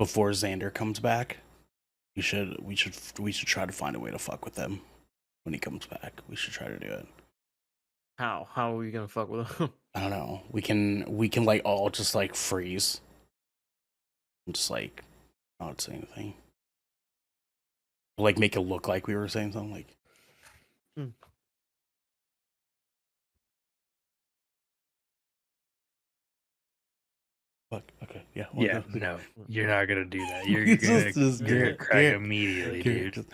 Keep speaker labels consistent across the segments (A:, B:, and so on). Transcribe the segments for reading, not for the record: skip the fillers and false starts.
A: before Xander comes back. We should try to find a way to fuck with him when he comes back. We should try to do it.
B: How are we gonna fuck with him?
A: I don't know. We can like all just like freeze. And just like not say anything. Like make it look like we were saying something like. Fuck. Okay. Yeah.
C: Yeah. No, you're not gonna do that. You're gonna crack immediately, dude.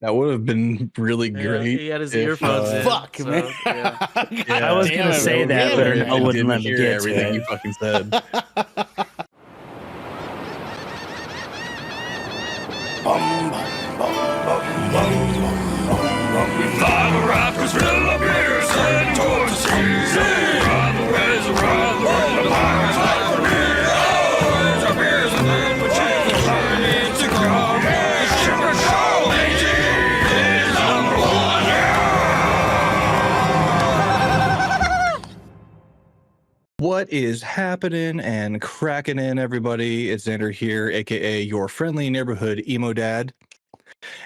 D: That would have been really great.
B: He had his earphones in.
A: Fuck, man.
B: Yeah.
C: I was gonna say that, but Ernell wouldn't let me
D: hear
C: get
D: everything
C: to
D: you
C: it.
D: fucking said. What is happening and cracking in, everybody? It's Xander here, aka your friendly neighborhood emo dad.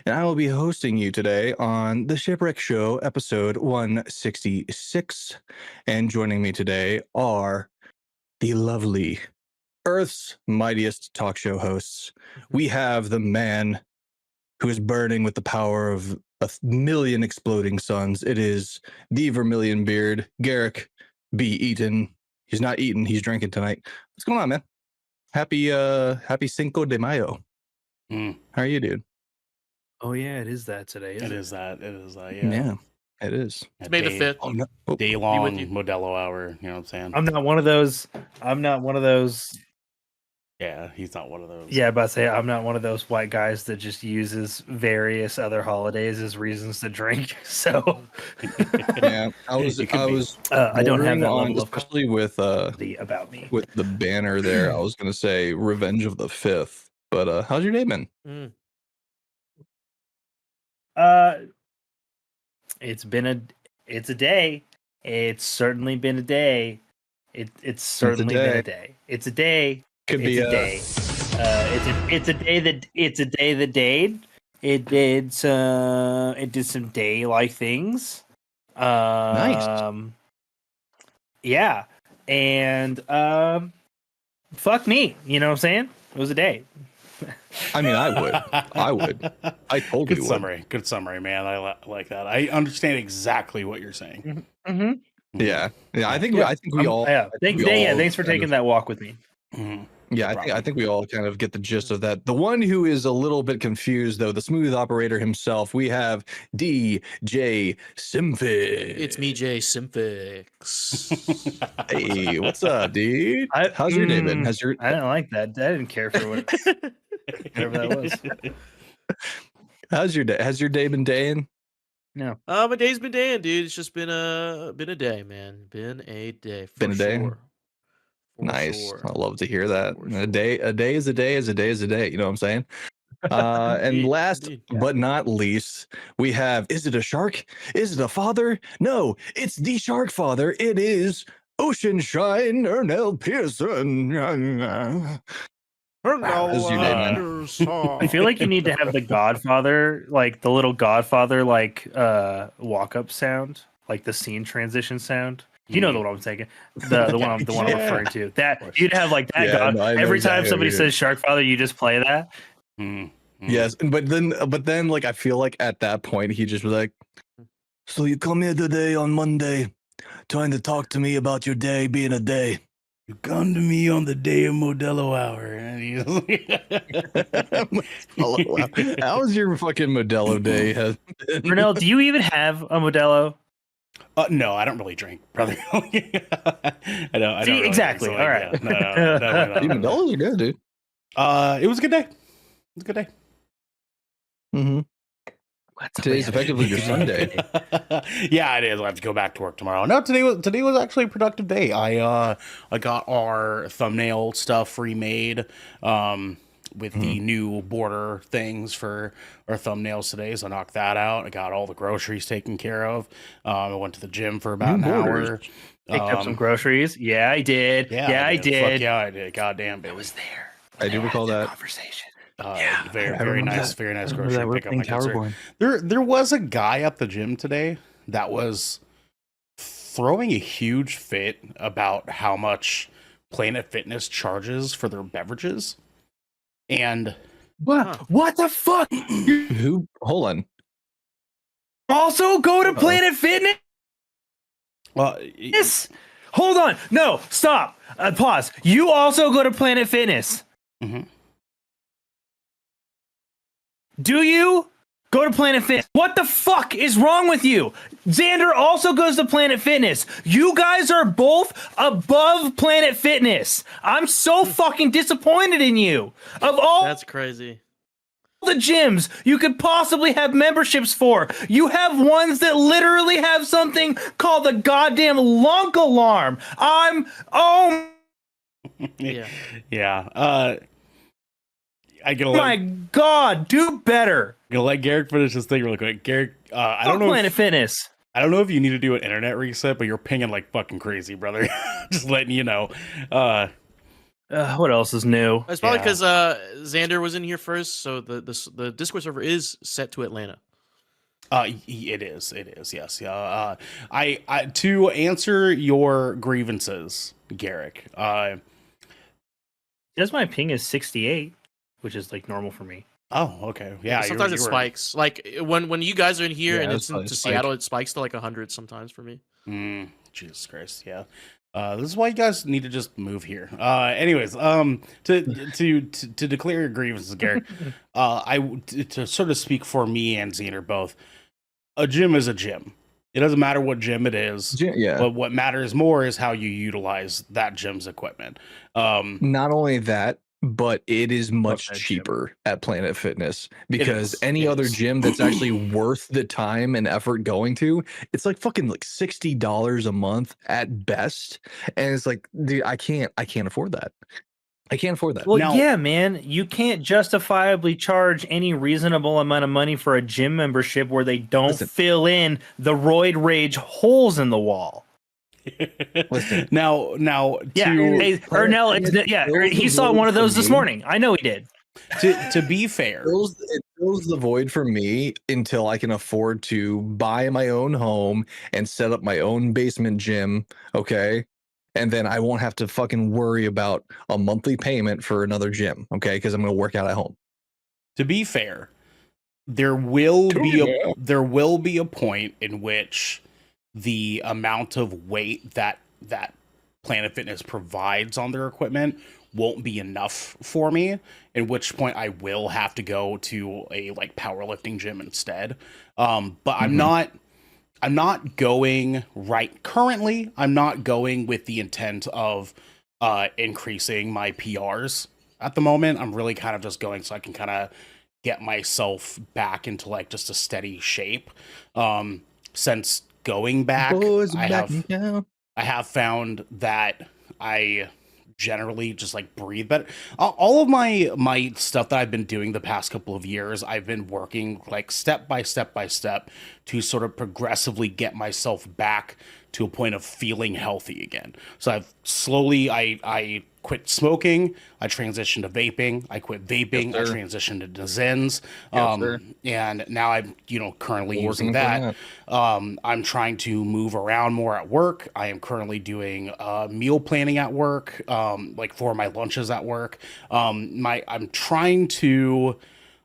D: And I will be hosting you today on the Shipwreck Show, episode 166. And joining me today are the lovely Earth's mightiest talk show hosts. We have the man who is burning with the power of 1,000,000 exploding suns. It is the Vermilion Beard, Garrick B. Eaton. He's not eating, he's drinking tonight. What's going on, man? Happy Cinco de Mayo. How are you, dude?
C: Oh yeah, it is that today.
A: It is that. Yeah.
D: Yeah, it is.
B: It's May the 5th.
D: Oh, no.
A: Day long Modelo hour. You know what I'm saying?
C: I'm not one of those.
A: Yeah, he's not one of those.
C: Yeah, about to say I'm not one of those white guys that just uses various other holidays as reasons to drink. So
D: Yeah, I don't have that level of especially with
C: about me
D: with the banner there. I was gonna say Revenge of the 5th, but how's your day been?
C: It's a day. It's certainly been a day. It's certainly been a day. It's a day.
D: Could be
C: a day. It's a day that dayed. It did some day like things.
D: Nice.
C: Yeah. And fuck me. You know what I'm saying? It was a day.
D: I mean, I would. I totally would.
A: Good summary, man. I like that. I understand exactly what you're saying.
C: Mm-hmm.
D: Yeah. I think we all.
C: Yeah. Thanks for taking that walk with me.
A: Mm-hmm.
D: Yeah, I think we all kind of get the gist of that. The one who is a little bit confused, though, the smooth operator himself, we have DJ Simfix.
B: It's me, Jay Simfix.
D: Hey, what's up, dude? How's your day been?
C: I didn't like that. I didn't care for whatever that was.
D: How's your day? Has your day been daying?
C: No.
B: My day's been daying, dude. It's just been a day, man. Been a day.
D: Been a day.
B: Sure.
D: Nice.
B: Sure.
D: I love to hear that. A day is a day is a day is a day. You know what I'm saying? And last but not least, we have, is it a shark? Is it a father? No, it's the shark father. It is Ocean Shine Ernell Pearson. How's your day, man?
C: I feel like you need to have the Godfather, like the little Godfather, like walk up sound, like the scene transition sound. You know the one I'm taking, the one I'm referring to. That you'd have like that.
D: Yeah, no,
C: every time somebody says Shark Father, you just play that.
D: Yes, but then, like I feel like at that point he just was like, "So you come here today on Monday, trying to talk to me about your day being a day.
A: You come to me on the day of Modelo hour."
D: How was your fucking Modelo day?
C: Ernell, do you even have a Modelo?
A: No, I don't really drink, brother. I don't.
C: See,
A: really
C: exactly.
A: All
C: right.
A: Yeah, no.
D: Modelo's are good, dude.
A: It was a good day. It was a good day.
D: Mm-hmm. Today's effectively your Sunday.
A: Yeah, it is. I have to go back to work tomorrow. No, today was actually a productive day. I got our thumbnail stuff remade. with the new border things for our thumbnails today, so I knocked that out. I got all the groceries taken care of. I went to the gym for about
D: New
A: an
D: borders.
A: hour.
C: Picked up some groceries. Yeah, I did. Yeah, I did.
A: Fuck yeah, I did. Goddamn, baby.
C: I was there.
D: I do recall that.
C: Conversation.
A: Very,
D: I
A: very
D: remember
A: nice,
D: that.
A: very nice
D: I remember
A: grocery
D: that. We're
A: pickup.
D: playing
A: My good sir.
D: Towerborn.
A: There was a guy at the gym today that was throwing a huge fit about how much Planet Fitness charges for their beverages. And
C: What the fuck?
D: Who? Hold on.
C: Also go to Planet Fitness?
A: well,
C: Hold on. No, stop. Pause. You also go to Planet Fitness.
A: Mhm.
C: Do you go to Planet Fitness? What the fuck is wrong with you? Xander also goes to Planet Fitness. You guys are both above Planet Fitness. I'm so fucking disappointed in you. Of all
B: That's crazy.
C: the gyms you could possibly have memberships for, you have ones that literally have something called the goddamn lunk alarm.
B: Yeah.
A: yeah. I get
C: My God, do better.
A: gonna let Garrick finish this thing really quick. Garrick, I
C: Fuck
A: don't know.
C: Planet Fitness.
A: I don't know if you need to do an internet reset, but you're pinging like fucking crazy, brother. Just letting you know.
C: What else is new?
B: It's probably
A: Yeah.
B: because Xander was in here first, so the Discord server is set to Atlanta.
A: It is. Yes. Yeah. I to answer your grievances, Garrick.
C: Says my ping is 68, which is like normal for me.
A: Oh, okay. Yeah.
B: Sometimes it spikes. Like when you guys are in here
D: Yeah,
B: and
D: it's
B: it's
D: probably
B: into
D: spike.
B: Seattle, it spikes to like 100 sometimes for me.
A: Jesus Christ. Yeah. This is why you guys need to just move here. Anyways, to declare your grievances, Garrick. To sort of speak for me and Xander both. A gym is a gym. It doesn't matter what gym it is.
D: Yeah.
A: But what matters more is how you utilize that gym's equipment.
D: Not only that, but it is much
C: that gym.
D: cheaper at Planet Fitness because
A: is.
D: any
A: It
D: other
A: is.
D: gym that's actually worth the time and effort going to, it's like fucking like $60 a month at best. And it's like, dude, I can't afford that. I can't afford that.
C: Well,
A: Now-
C: yeah, man, you can't justifiably charge any reasonable amount of money for a gym membership where they don't
D: Listen.
C: fill in the roid rage holes in the wall.
D: Listen.
A: Now,
C: Yeah, hey, Ernell, he saw one of those this morning. I know he did.
A: to be fair,
D: It fills the void for me until I can afford to buy my own home and set up my own basement gym. Okay. And then I won't have to fucking worry about a monthly payment for another gym. Okay. Because I'm going to work out at home.
A: to be fair, there will be a point in which the amount of weight that Planet Fitness provides on their equipment won't be enough for me, at which point I will have to go to a like powerlifting gym instead. But I'm not going right currently. I'm not going with the intent of increasing my PRs at the moment. I'm really kind of just going so I can kind of get myself back into like just a steady shape. Since going back, I have found that I generally just like breathe better. All of my stuff that I've been doing the past couple of years, I've been working like step by step to sort of progressively get myself back to a point of feeling healthy again. So I've slowly I quit smoking, I transitioned to vaping, I quit vaping, I transitioned to Zens, and now I'm currently using that. I'm trying to move around more at work. I am currently doing meal planning at work, like for my lunches at work. I'm trying to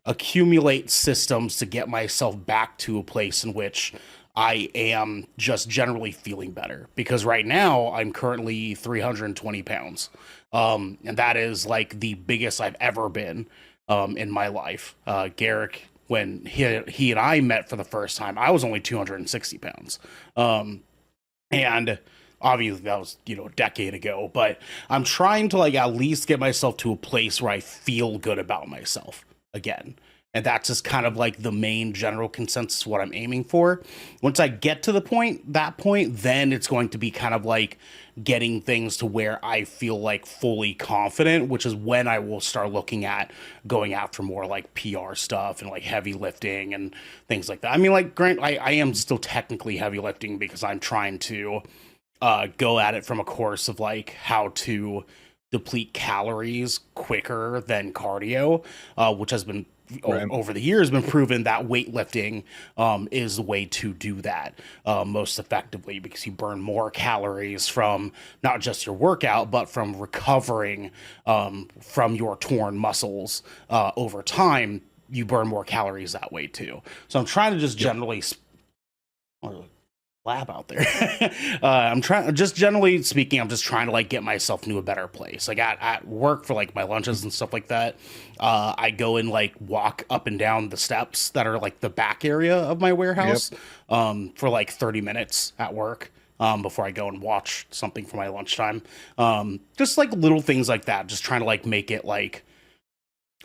A: accumulate systems to get myself back to a place in which I am just generally feeling better, because right now I'm currently 320 pounds. And that is like the biggest I've ever been in my life. Garrick, when he and I met for the first time, I was only 260 pounds. And obviously that was, a decade ago, but I'm trying to like at least get myself to a place where I feel good about myself again. And that's just kind of like the main general consensus what I'm aiming for. Once I get to that point, then it's going to be kind of like getting things to where I feel like fully confident, which is when I will start looking at going after more like PR stuff and like heavy lifting and things like that. I mean, like, Grant, I am still technically heavy lifting because I'm trying to go at it from a course of like how to deplete calories quicker than cardio, which has been over the years been proven that weightlifting is the way to do that most effectively, because you burn more calories from not just your workout but from recovering from your torn muscles over time. You burn more calories that way too. So I'm trying to just generally lab out there. I'm trying, just generally speaking, I'm just trying to like get myself into a better place. Like at work for like my lunches and stuff like that, I go and like walk up and down the steps that are like the back area of my warehouse for like 30 minutes at work before I go and watch something for my lunchtime. Just like little things like that, just trying to like make it like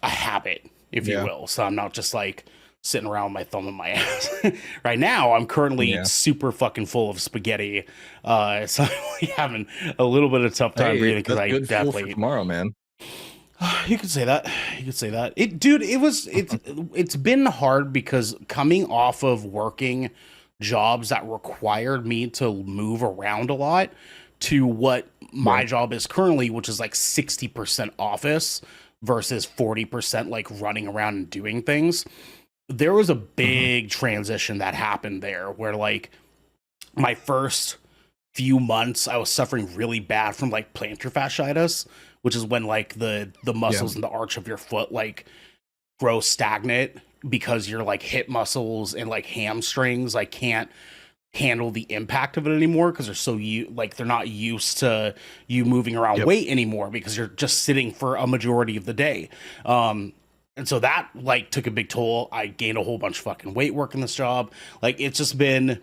A: a habit, if you will. So I'm not just like sitting around with my thumb in my ass. Right now, I'm currently super fucking full of spaghetti. So I'm having a little bit of tough time breathing because I definitely
D: for tomorrow, man.
A: You could say that. You could say that. It's been hard because coming off of working jobs that required me to move around a lot to what my job is currently, which is like 60% office versus 40% like running around and doing things. There was a big transition that happened there where like my first few months I was suffering really bad from like plantar fasciitis, which is when like the muscles in the arch of your foot like grow stagnant because your like hip muscles and like hamstrings like can't handle the impact of it anymore because they're not used to you moving around weight anymore because you're just sitting for a majority of the day. And so that like took a big toll. I gained a whole bunch of fucking weight working this job. Like it's just been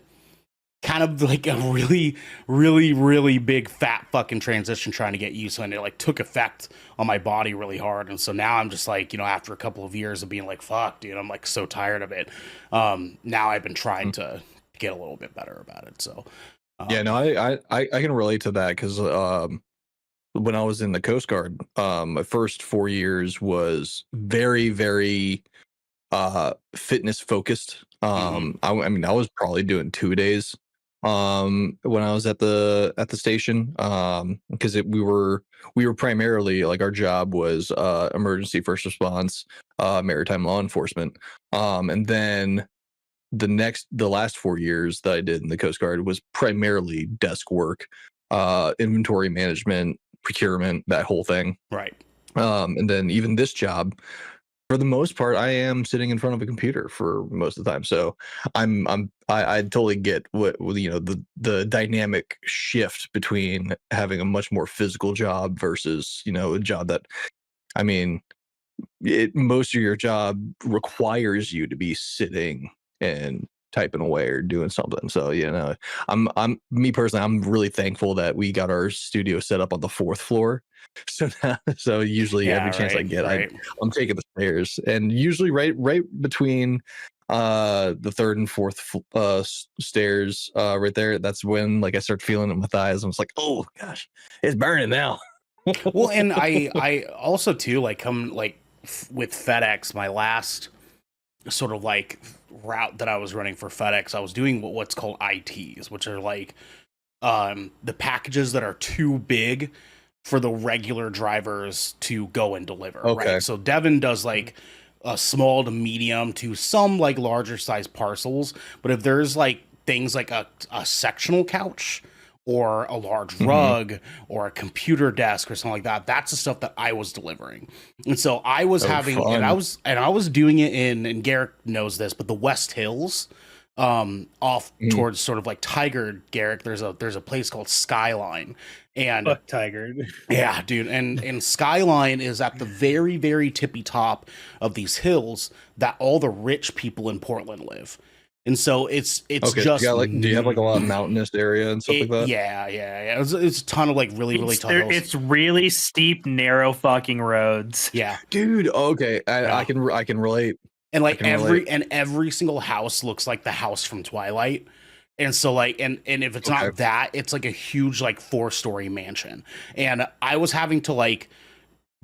A: kind of like a really, really, really big fat fucking transition trying to get used to, and it like took effect on my body really hard. And so now I'm just like, after a couple of years of being like, fuck, dude, I'm like so tired of it. Now I've been trying to get a little bit better about it. So
D: I can relate to that because when I was in the Coast Guard, my first 4 years was very, very fitness focused. I mean, I was probably doing 2 days when I was at the station because we were primarily like our job was emergency first response, maritime law enforcement, and then the last 4 years that I did in the Coast Guard was primarily desk work, inventory management, procurement, that whole thing.
A: Right.
D: And then even this job, for the most part, I am sitting in front of a computer for most of the time. So I totally get what the dynamic shift between having a much more physical job versus a job that, I mean, most of your job requires you to be sitting and typing away or doing something. So I'm me personally, I'm really thankful that we got our studio set up on the 4th floor. So usually every chance I get, I'm taking the stairs, and usually right between the 3rd and 4th stairs right there, that's when like I start feeling it in my thighs. I'm just like, oh gosh, it's burning now.
A: Well, and I also too like come like with FedEx, my last sort of like route that I was running for FedEx, I was doing what's called ITs, which are like the packages that are too big for the regular drivers to go and deliver.
D: Okay.
A: Right. So Devin does like a small to medium to some like larger size parcels. But if there's like things like a sectional couch or a large rug or a computer desk or something like that, that's the stuff that I was delivering. And so I was and I was doing it in, and Garrick knows this, but the West Hills, off towards sort of like Tiger, Garrick, there's a place called Skyline. And
C: fuck Tiger.
A: Yeah, dude. And Skyline is at the very, very tippy top of these hills that all the rich people in Portland live. And so it's
D: okay,
A: just
D: do you have like a lot of mountainous area and stuff like that?
A: Yeah. It's a ton of like really tall hills.
C: It's really steep, narrow fucking roads.
A: Yeah,
D: dude. Okay, I can relate.
A: And like
D: can relate.
A: every single house looks like the house from Twilight. And so like and if it's
D: Okay.
A: not that, it's like a huge like 4-story mansion. And I was having to like,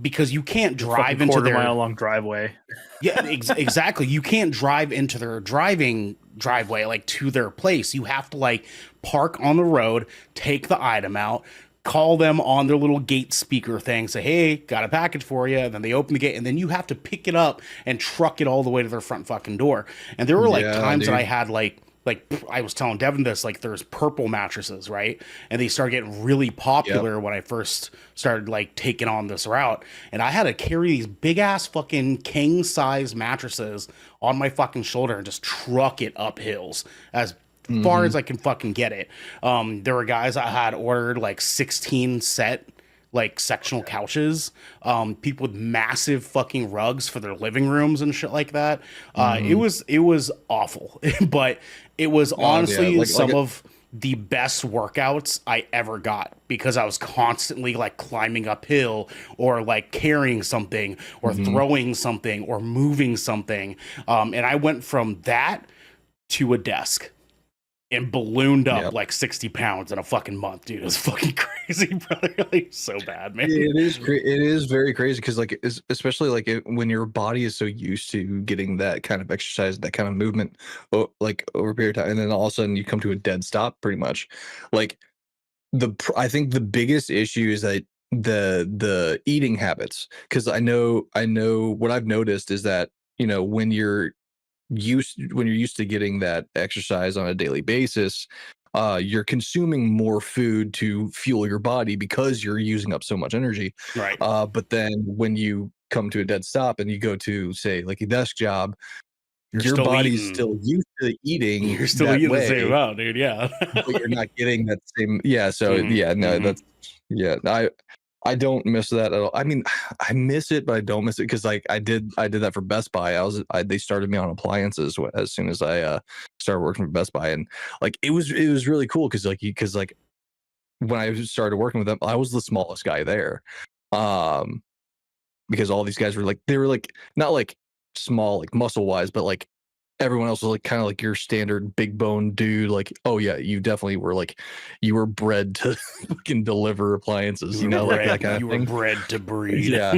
A: because you can't drive into their
C: quarter-mile long driveway.
A: yeah, exactly. You can't drive into their driveway like to their place. You have to like park on the road, take the item out, call them on their little gate speaker thing, say, "Hey, got a package for you." And then they open the gate, and then you have to pick it up and truck it all the way to their front fucking door. And there were like
D: Yeah,
A: times that
D: dude.
A: I had like I was telling Devin this, like there's purple mattresses, right? And they started getting really popular when I first started like taking on this route. And I had to carry these big ass fucking king size mattresses on my fucking shoulder and just truck it up hills as far as I can fucking get it. There were guys that had ordered like 16 set like sectional couches, people with massive fucking rugs for their living rooms and shit like that. It was awful, but it was honestly some of the best workouts I ever got, because I was constantly like climbing uphill or like carrying something or throwing something or moving something. And I went from that to a desk and ballooned up like 60 pounds in a fucking month, dude. It was fucking crazy, brother. Like, so bad, man.
D: It is it is very crazy, because like especially like when your body is so used to getting that kind of exercise, that kind of movement, like over a period of time, and then all of a sudden you come to a dead stop, pretty much. Like I think the biggest issue is that the eating habits, because I know what I've noticed is that, you know, when you're used to getting that exercise on a daily basis, you're consuming more food to fuel your body because you're using up so much energy.
A: Right.
D: But then when you come to a dead stop and you go to, say, like a desk job, your body's still used to eating.
A: You're still eating the same amount, dude. Yeah.
D: But you're not getting that same. Yeah. So that's I don't miss that at all. I mean, I miss it, but I don't miss it, because like I did that for Best Buy. They started me on appliances as soon as I started working for Best Buy, and like it was really cool, because like when I started working with them, I was the smallest guy there, because all these guys were like, they were like not like small like muscle wise, but like everyone else was like kind of like your standard big bone dude. Like, oh yeah, you definitely were like, you were bred to fucking deliver appliances, you know, like that kind of
A: you
D: thing.
A: were bred to breed.
D: Yeah.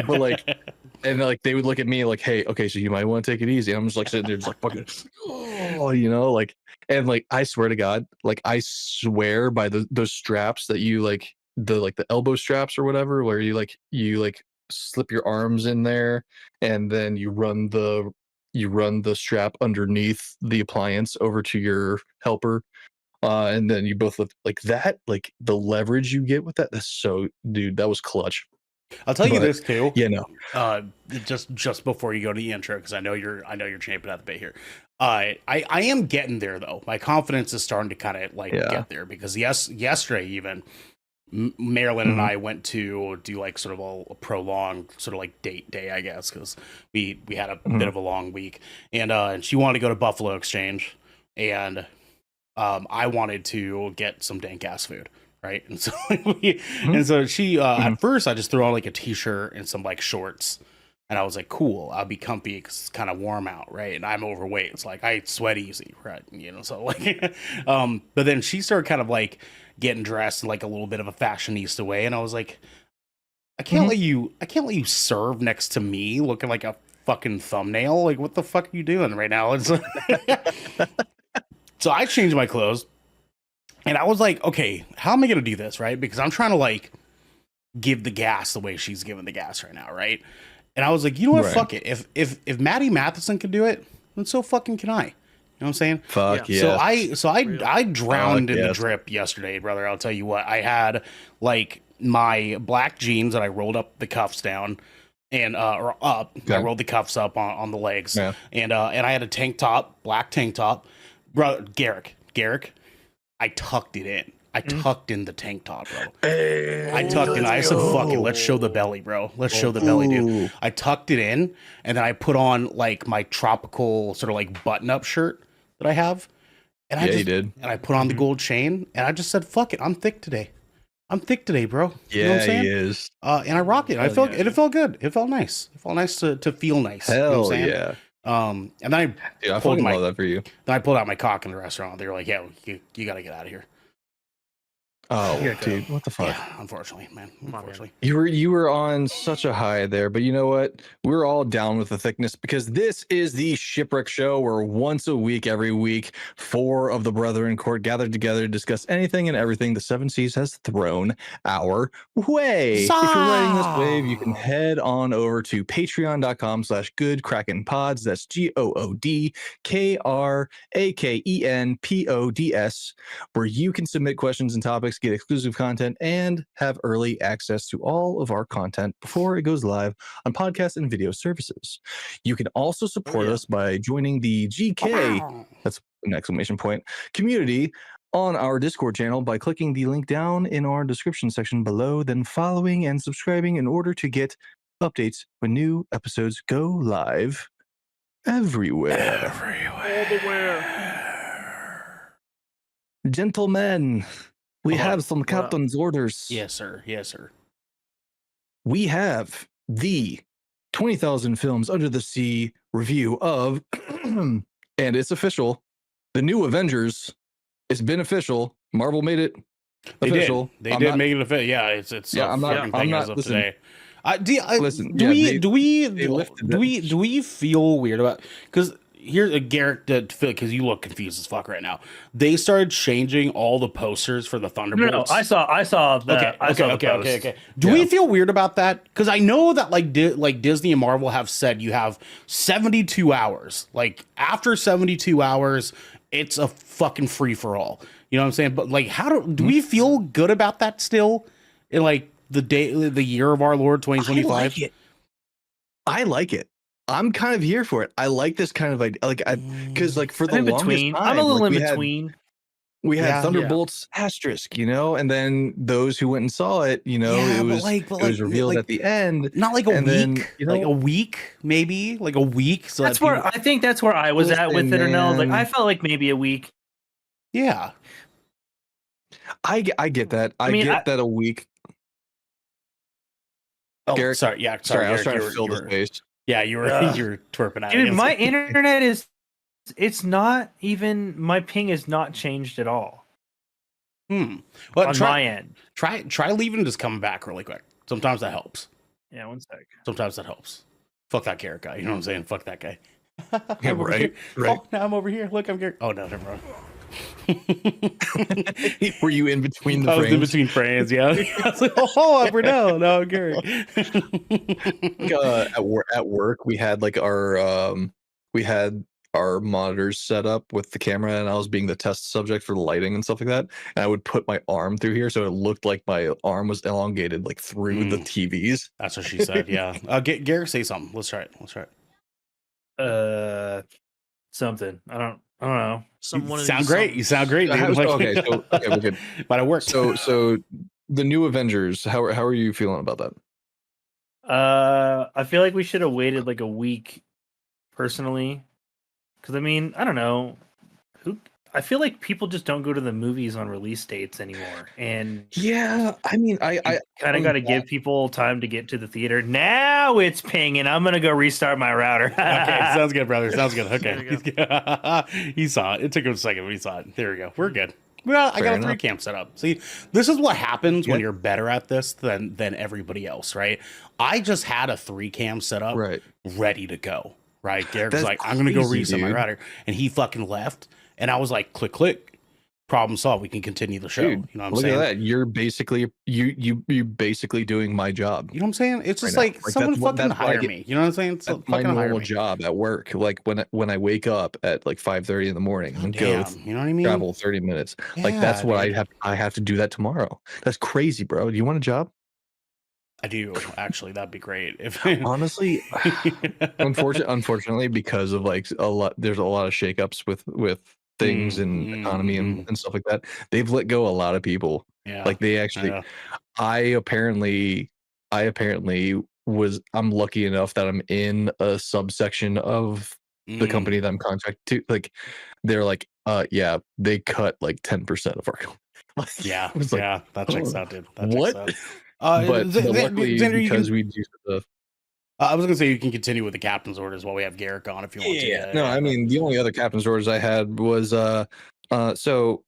D: But like, and like they would look at me like, hey, okay, so you might want to take it easy. And I'm just like sitting there just like fucking, oh, you know, like, and like I swear to God, like I swear by those straps that you like the elbow straps or whatever, where you slip your arms in there and then you run the strap underneath the appliance over to your helper, and then you both lift like that. Like the leverage you get with that, dude, that was clutch.
A: I'll tell you this too.
D: Yeah, no.
A: Just before you go to the intro, because I know you're champing at the bit here. I am getting there though. My confidence is starting to kind of like get there, because yesterday even Marilyn and I went to do like sort of a prolonged sort of like date day, I guess, because we had a bit of a long week, and she wanted to go to Buffalo Exchange, and I wanted to get some dank ass food, right? And so she at first I just threw on like a t-shirt and some like shorts, and I was like, cool, I'll be comfy because it's kind of warm out, right? And I'm overweight, it's like I sweat easy, right? You know, so like but then she started kind of like getting dressed in like a little bit of a fashionista way, and I was like, I can't let you serve next to me looking like a fucking thumbnail. Like, what the fuck are you doing right now? It's so I changed my clothes, and I was like, okay, how am I gonna do this, right? Because I'm trying to like give the gas the way she's giving the gas right now, right? And I was like, you know what, fuck it. If Maddie Matheson can do it, then so fucking can I. You know what I'm saying?
D: Fuck yeah.
A: I drowned in the drip yesterday, brother. I'll tell you what. I had like my black jeans that I rolled up the cuffs down and or up. Okay. I rolled the cuffs up on the legs. Yeah. And I had a black tank top. Brother Garrick, I tucked it in. I tucked in the tank top, bro. Hey, I tucked in. I said, fuck it. Let's show the belly, bro. Let's show the belly, dude. I tucked it in, and then I put on like my tropical sort of like button-up shirt that I have. And you did. And I put on the gold chain, and I just said, fuck it. I'm thick today, bro.
D: Yeah,
A: you know what I'm saying?
D: He is.
A: And I rocked it. It felt good. It felt nice. It felt nice to feel nice.
D: Hell,
A: you know what I'm saying?
D: Yeah.
A: And then I
D: Dude, I
A: pulled
D: fucking
A: my
D: love that for you.
A: then I pulled out my cock in the restaurant. They were like, "Yeah, you got to get out of here."
D: Oh,
C: Yeah, go.
D: dude, what the fuck?
A: Yeah, unfortunately, man.
B: Come on,
A: Unfortunately.
D: You were on such a high there, but you know what? We're all down with the thickness because this is the Shipwreck Show, where once a week, every week, 4 of the Brethren Court gathered together to discuss anything and everything the Seven Seas has thrown our way. If you're riding this wave, you can head on over to patreon.com/goodkrakenpods. That's GOODKRAKENPODS, where you can submit questions and topics, get exclusive content, and have early access to all of our content before it goes live on podcast and video services. You can also support us by joining the GK, that's an exclamation point, community on our Discord channel by clicking the link down in our description section below, then following and subscribing in order to get updates when new episodes go live everywhere. Gentlemen, we
A: Hold on.
D: have some captain's orders.
A: Yes, sir. Yes, sir.
D: We have the 20,000 Films Under the Sea review of, and it's official, the new Avengers. It's been official. Marvel made it official.
A: They did make it official. Yeah, it's
D: Yeah,
A: a
D: I'm not-
A: fucking
D: I'm
A: thing
D: not-
A: as of
D: listen.
A: today.
D: Listen,
A: Do
D: yeah,
A: we
D: they-
A: do we
D: they lifted it.
A: do we feel weird about, because here Garrick did feel, because you look confused as fuck right now. They started changing all the posters for the
C: No,
A: Thunderbolts.
C: I saw the
A: Okay.
C: post.
A: Do
D: Yeah.
A: we feel weird about that? Because I know that like Disney and Marvel have said you have 72 hours. Like after 72 hours, it's a fucking free for all. You know what I'm saying? But like, do we feel good about that still? In like the year of our Lord 2025.
D: I like it. I'm kind of here for it. I like this kind of idea. Like, because like for the
C: I'm in
D: longest
C: between.
D: time,
C: I'm a little
D: like,
C: in between.
D: We had
A: Yeah.
D: Thunderbolts asterisk, you know, and then those who went and saw it, you know,
A: Yeah,
D: it was
A: but
D: it was revealed at the end.
A: Not like a
D: And
A: week,
D: then, you know-
A: like a week, maybe like a week. So
C: That's
A: that
C: where
A: people-
C: I think that's where I was at with it.
D: Listen,
C: Ernell. Like
D: man.
C: I felt like maybe a week.
A: yeah.
D: I get that. I
C: mean,
D: get that a week.
A: Oh,
D: Garrick-
A: sorry. Yeah,
D: Sorry, I was
A: Garrick,
D: trying to fill the space.
A: Yeah, you were
C: Ugh.
A: you were twerping out.
C: Dude,
A: against
C: my
A: it.
C: internet is. It's not even. My ping is not changed at all
A: Well,
C: on my end.
A: try leaving and just coming back really quick. Sometimes that helps.
C: Yeah, one sec.
A: Sometimes that helps. Fuck that Garrick guy. You know what I'm saying? Fuck that guy.
D: Yeah,
A: I'm over
D: right,
A: here.
D: right.
A: Oh, now I'm over here. Look, I'm Garrick. Oh no, never mind.
D: Were you in between the
A: I was in
D: frames?
A: between frames. Yeah. I was like, oh, I'm no, Garrick.
D: At work, we had like our monitors set up with the camera, and I was being the test subject for the lighting and stuff like that. And I would put my arm through here, so it looked like my arm was elongated like through the TVs.
A: That's what she said. Yeah. Garrick, say something. Let's try it.
C: Something. I don't know.
A: You sound great. You sound great, dude.
D: Okay, so okay, we're good.
A: But it worked.
D: So the new Avengers. How are you feeling about that?
C: I feel like we should have waited like a week, personally, because I mean, I don't know. I feel like people just don't go to the movies on release dates anymore, and
D: Yeah, I mean, I
C: kind of got to give people time to get to the theater. Now it's pinging. I'm gonna go restart my router.
A: Okay, sounds good, brother. Sounds good.
B: There you
A: Okay. He saw it. It took him a second, but he saw it. There we go. We're good. Well, I got a 3 cam set up. See, this is what happens when you're better at this than everybody else, right? I just had a 3 cam set up ready to go, right? Garrick was like, I'm going to go
D: crazy,
A: reset my
D: dude.
A: router. And he fucking left. And I was like, click, click. Problem solved. We can continue the show.
D: Dude,
A: you know what I'm
D: look
A: saying?
D: at that. You're basically you're basically doing my job.
A: You know what I'm saying? It's just
D: Right now.
A: like,
D: Like,
A: someone
D: that's what-
A: fucking
D: that's what I
A: hire
D: get-
A: me. You know what I'm saying? So
D: That's my
A: fucking hire
D: normal
A: me.
D: job at work. Like when I wake up at like 5:30 in the morning and
A: Damn,
D: go
A: you know what I mean?
D: travel 30 minutes. Like that's
A: Yeah,
D: what
A: dude.
D: I have to do that tomorrow. That's crazy, bro. Do you want a job?
A: I do actually. That'd be great. If
D: Honestly, unfortunately, because of like there's a lot of shakeups with things and economy and stuff like that. They've let go a lot of people.
A: yeah,
D: Like they actually,
A: know.
D: I apparently I'm lucky enough that I'm in a subsection of the company that I'm contracted to. Like they're like, yeah, they cut like 10% of our company.
A: Yeah,
D: I was like,
A: yeah, that checks out, dude. That
D: what?
A: checks out.
D: But luckily,
A: Xander,
D: because we do the
A: I was gonna say you can continue with the captain's orders while we have Garrick on if you want to.
D: Yeah. No, I mean the only other captain's orders I had was so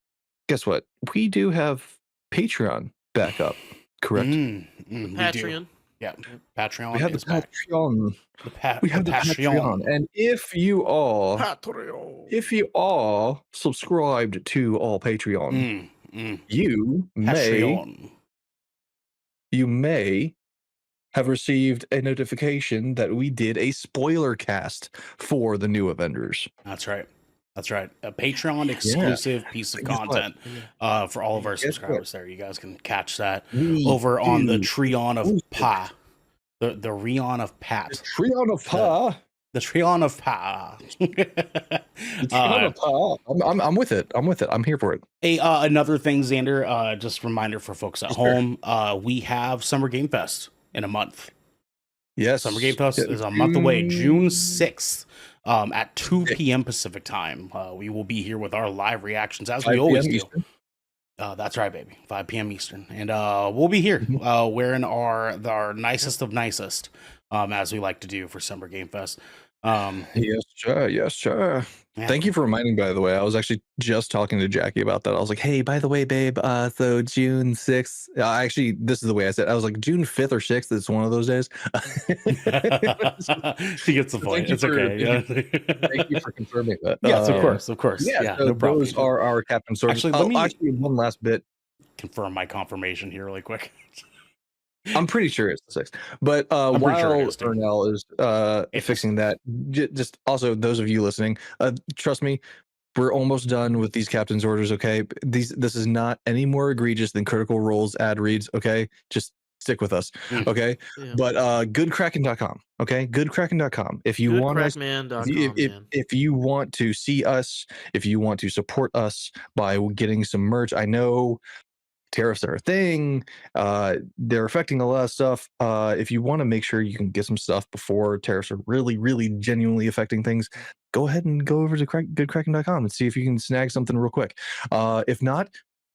D: guess what? We do have Patreon back up, correct?
A: We do.
B: Patreon.
A: Yeah, Patreon.
D: We have the
A: is back.
D: Patreon. We have the Patreon. And if you all subscribed to all Patreon, you may have received a notification that we did a spoiler cast for the new Avengers.
A: That's right. A Patreon exclusive piece of content for all of our subscribers there. You guys can catch that over on the Treon of Pa. The Rion of Pat.
D: The Treon of Pa.
A: The Treon of Pa.
D: I'm with it. I'm here for it.
A: Hey, another thing, Xander, just a reminder for folks at home. We have Summer Game Fest in a month.
D: Yes.
A: Summer Game Fest is a month away, June 6th. At 2 p.m. Pacific time. We will be here with our live reactions as we always do. That's right, baby. 5 p.m. Eastern. And we'll be here wearing our nicest of nicest, as we like to do for Summer Game Fest.
D: Yes, sure. Yeah. Thank you for reminding, by the way. I was actually just talking to Jackie about that. I was like, hey, by the way, babe, so June 6th. Actually, this is the way I said it. I was like, June 5th or 6th. It's one of those days.
A: She gets the point. It's okay.
D: Thank you for confirming that.
A: Yes, of course.
D: Yeah, so no problem. Those are our captain stories.
A: Actually, let me
D: one last bit.
A: Confirm my confirmation here really quick.
D: I'm pretty sure it's the 6th. But while Ernell is fixing that, just also those of you listening, trust me, we're almost done with these captain's orders, okay? This is not any more egregious than Critical Role's ad reads, okay? Just stick with us, okay? Yeah. But goodkraken.com, okay? Goodkraken.com. If you want us, if you want to see us, if you want to support us by getting some merch, I know tariffs are a thing. They're affecting a lot of stuff. If you want to make sure you can get some stuff before tariffs are really, really genuinely affecting things, go ahead and go over to goodkraken.com and see if you can snag something real quick. If not,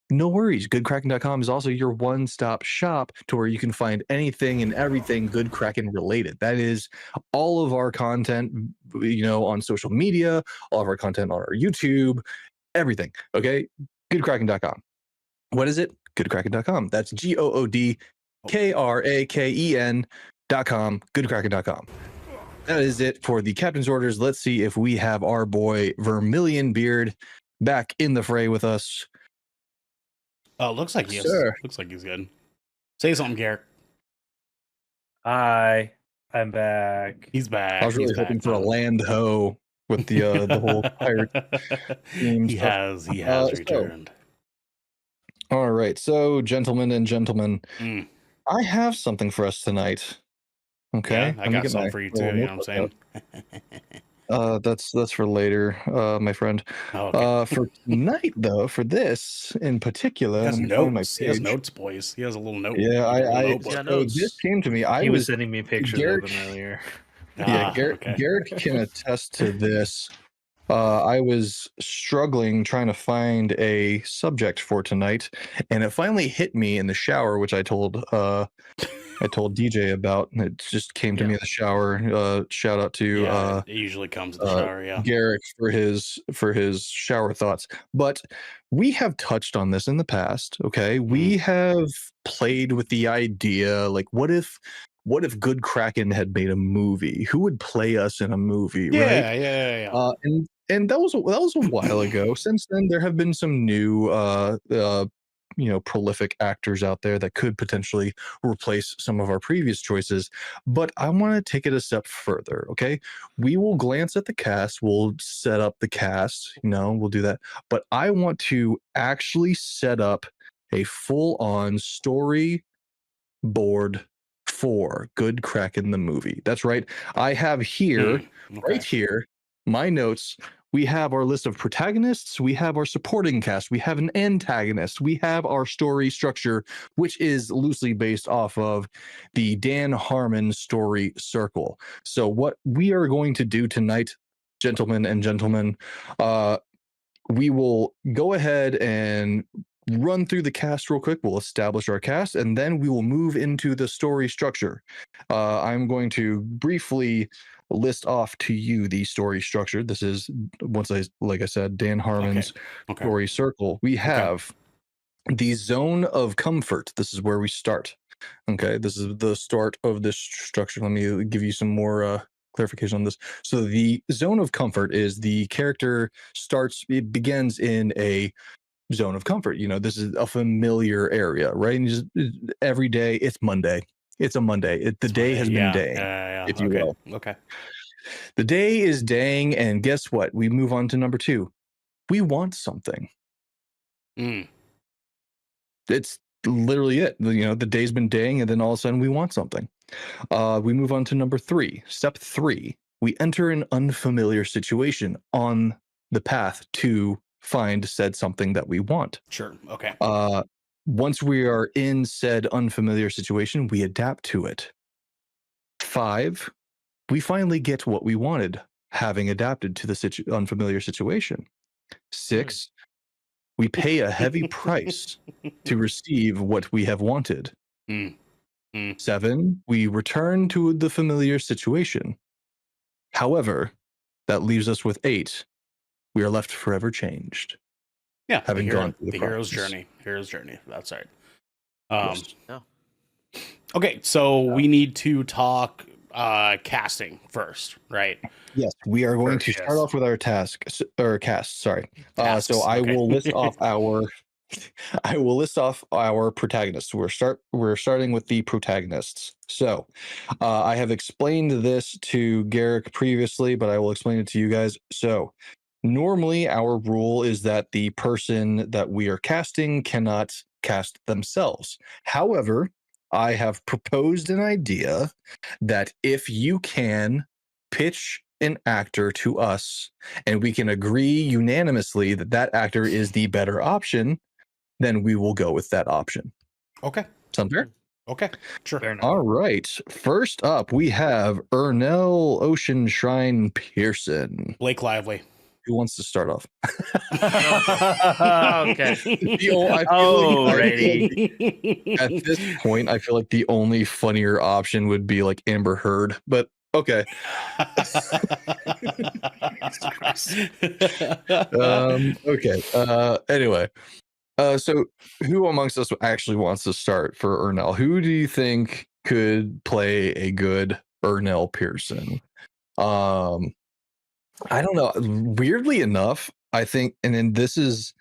D: no worries. Goodkraken.com is also your one-stop shop to where you can find anything and everything Good Kraken related. That is all of our content, on social media, all of our content on our YouTube, everything. Okay, goodkraken.com. What is it? Goodkraken.com. That's GOODKRAKEN.com. Goodkraken.com. That is it for the captain's orders. Let's see if we have our boy Vermilion Beard back in the fray with us.
A: Looks like he is. Looks like he's good. Say something, Garrick.
C: Hi, I'm back.
A: He's back.
D: I was really hoping for a land ho with the whole pirate.
A: He has returned.
D: All right, so gentlemen and gentlemen, I have something for us tonight. Okay,
A: yeah, I got something for you too. You know what I'm saying?
D: That's for later, my friend.
A: Oh, okay.
D: For tonight, though, for this in particular,
A: he has notes. He has notes, boys. He has a little note.
D: Yeah, so this came to me.
C: He was sending me pictures of them earlier.
D: Garrick can attest to this. I was struggling trying to find a subject for tonight, and it finally hit me in the shower, which I told DJ about. And it just came to me in the shower. Shout out to
A: it usually comes in the shower. Yeah,
D: Garrick for his shower thoughts. But we have touched on this in the past. Okay, we have played with the idea, like, what if Good Kraken had made a movie? Who would play us in a movie? Right?
A: Yeah.
D: And that was a while ago. Since then, there have been some new, prolific actors out there that could potentially replace some of our previous choices. But I want to take it a step further. Okay, we will glance at the cast. We'll set up the cast. We'll do that. But I want to actually set up a full-on storyboard for Good Kraken the movie. That's right. I have here, right here, my notes. We have our list of protagonists. We have our supporting cast. We have an antagonist. We have our story structure, which is loosely based off of the Dan Harmon story circle. So what we are going to do tonight, gentlemen and gentlemen, we will go ahead and run through the cast real quick. We'll establish our cast, and then we will move into the story structure. I'm going to briefly list off to you the story structure. This is, like I said, Dan Harmon's story circle. We have the zone of comfort. This is where we start. Okay, this is the start of this structure. Let me give you some more clarification on this. So the zone of comfort is the character it begins in a zone of comfort. This is a familiar area, right? And just every day, it's Monday. It's a Monday. The day has been daying, if you will.
A: Okay.
D: The day is daying, and guess what? We move on to number 2. We want something. It's literally it. The day's been daying, and then all of a sudden we want something. We move on to number 3. Step 3. We enter an unfamiliar situation on the path to find said something that we want.
A: Sure. Okay.
D: Once we are in said unfamiliar situation, we adapt to it. 5. We finally get what we wanted, having adapted to the unfamiliar situation. 6. We pay a heavy price to receive what we have wanted. 7. We return to the familiar situation. However, that leaves us with 8. We are left forever changed.
A: Yeah,
D: having gone through
A: the hero's journey. Hero's journey. That's right.
D: Yes.
A: Okay, so we need to talk casting first, right?
D: Yes, we are going to start off with our cast. Sorry. So I will list off our protagonists. We're starting with the protagonists. So I have explained this to Garrick previously, but I will explain it to you guys. So normally our rule is that the person that we are casting cannot cast themselves. However, I have proposed an idea that if you can pitch an actor to us and we can agree unanimously that that actor is the better option, then we will go with that option.
A: Okay.
D: Sound fair?
A: Okay. Sure.
D: All right. First up, we have Ernell Ocean Shrine Pearson.
A: Blake Lively.
D: Who wants to start off?
B: Okay.
D: At this point, I feel like the only funnier option would be like Amber Heard, but okay. Okay. Anyway, so who amongst us actually wants to start for Ernell? Who do you think could play a good Ernell Pearson? I don't know. Weirdly enough, I think, and then this is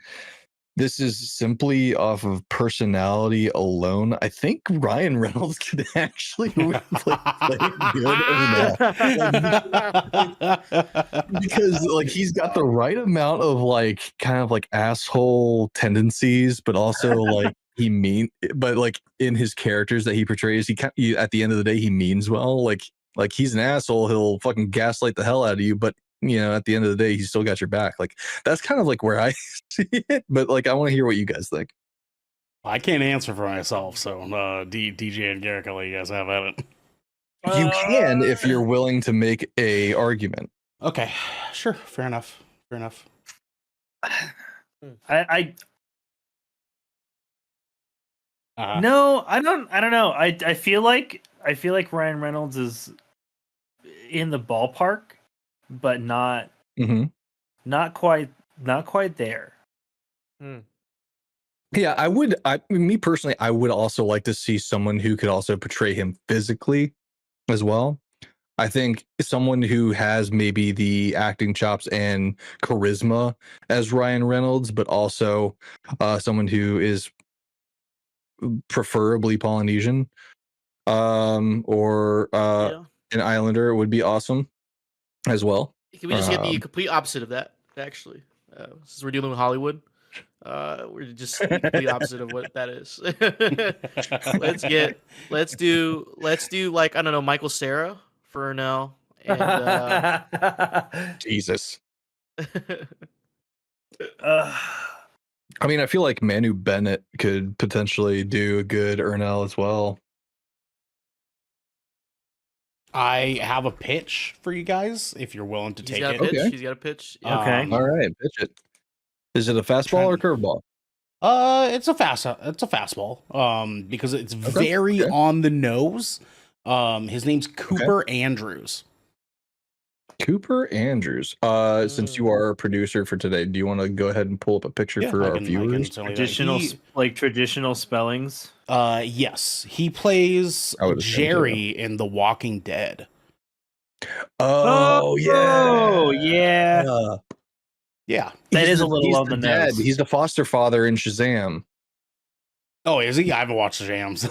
D: simply off of personality alone. I think Ryan Reynolds could actually play good because like he's got the right amount of like kind of like asshole tendencies, but also like but like in his characters that he portrays, he at the end of the day he means well. Like he's an asshole. He'll fucking gaslight the hell out of you, but at the end of the day, he's still got your back. Like that's kind of like where I see it, but like I want to hear what you guys think.
A: I can't answer for myself, so DJ and Garrick, I'll let you guys have at it.
D: You can if you're willing to make a argument.
A: Okay, sure, fair enough.
C: I no, I don't know. I feel like Ryan Reynolds is in the ballpark, but not quite there.
D: Yeah, me personally, I would also like to see someone who could also portray him physically as well. I think someone who has maybe the acting chops and charisma as Ryan Reynolds, but also someone who is preferably Polynesian or an Islander would be awesome as well.
B: Can we just get the complete opposite of that? Actually, since we're dealing with Hollywood, we're just the complete opposite of what that is. let's do like I don't know, Michael Cera for Ernell. And,
D: Jesus. I mean, I feel like Manu Bennett could potentially do a good Ernell as well.
A: I have a pitch for you guys if you're willing to take it.
B: Okay. He's got a pitch.
C: Yeah. Okay.
D: All right, pitch it. Is it a fastball or curveball?
A: It's a fastball. Because it's very on the nose. His name's Cooper Andrews.
D: Cooper Andrews. Since you are a producer for today, do you want to go ahead and pull up a picture for our viewers?
C: Traditional spellings.
A: Yes, he plays Jerry in The Walking Dead.
D: Oh
C: yeah.
A: Yeah,
C: that is a little on the nose.
D: He's the foster father in Shazam.
A: Oh, is he? I haven't watched Shazam.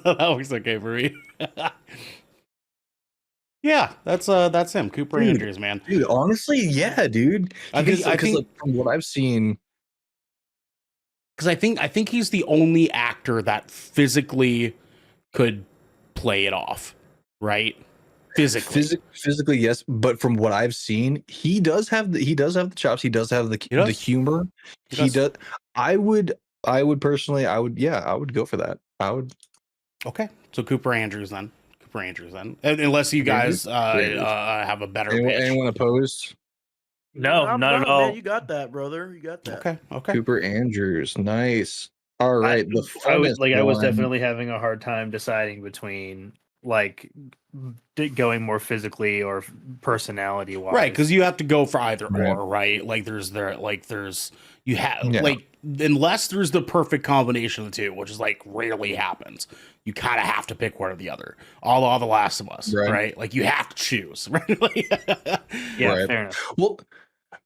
A: That works okay for me. Yeah, that's him, Cooper Andrews, man.
D: Dude, honestly, yeah, dude. I think like, from what I've seen,
A: because I think he's the only actor that physically could play it off, right? Physically, yes, but from what I've seen, he does have the chops. He does have the humor. He does. I would personally, I would go for that. I would. Okay, so Cooper Andrews then. Unless you guys have a better pitch.
D: Anyone opposed?
C: No, not at all.
B: Man, you got that, brother. You got that.
A: Okay.
D: Cooper Andrews, nice. All right,
C: I was definitely having a hard time deciding between like going more physically or personality wise,
A: right? Because you have to go for either or, right? Like you have like unless there's the perfect combination of the two, which is like rarely happens. You kind of have to pick one or the other. All the Last of Us, right? Like you have to choose, right?
C: Fair enough.
D: Well,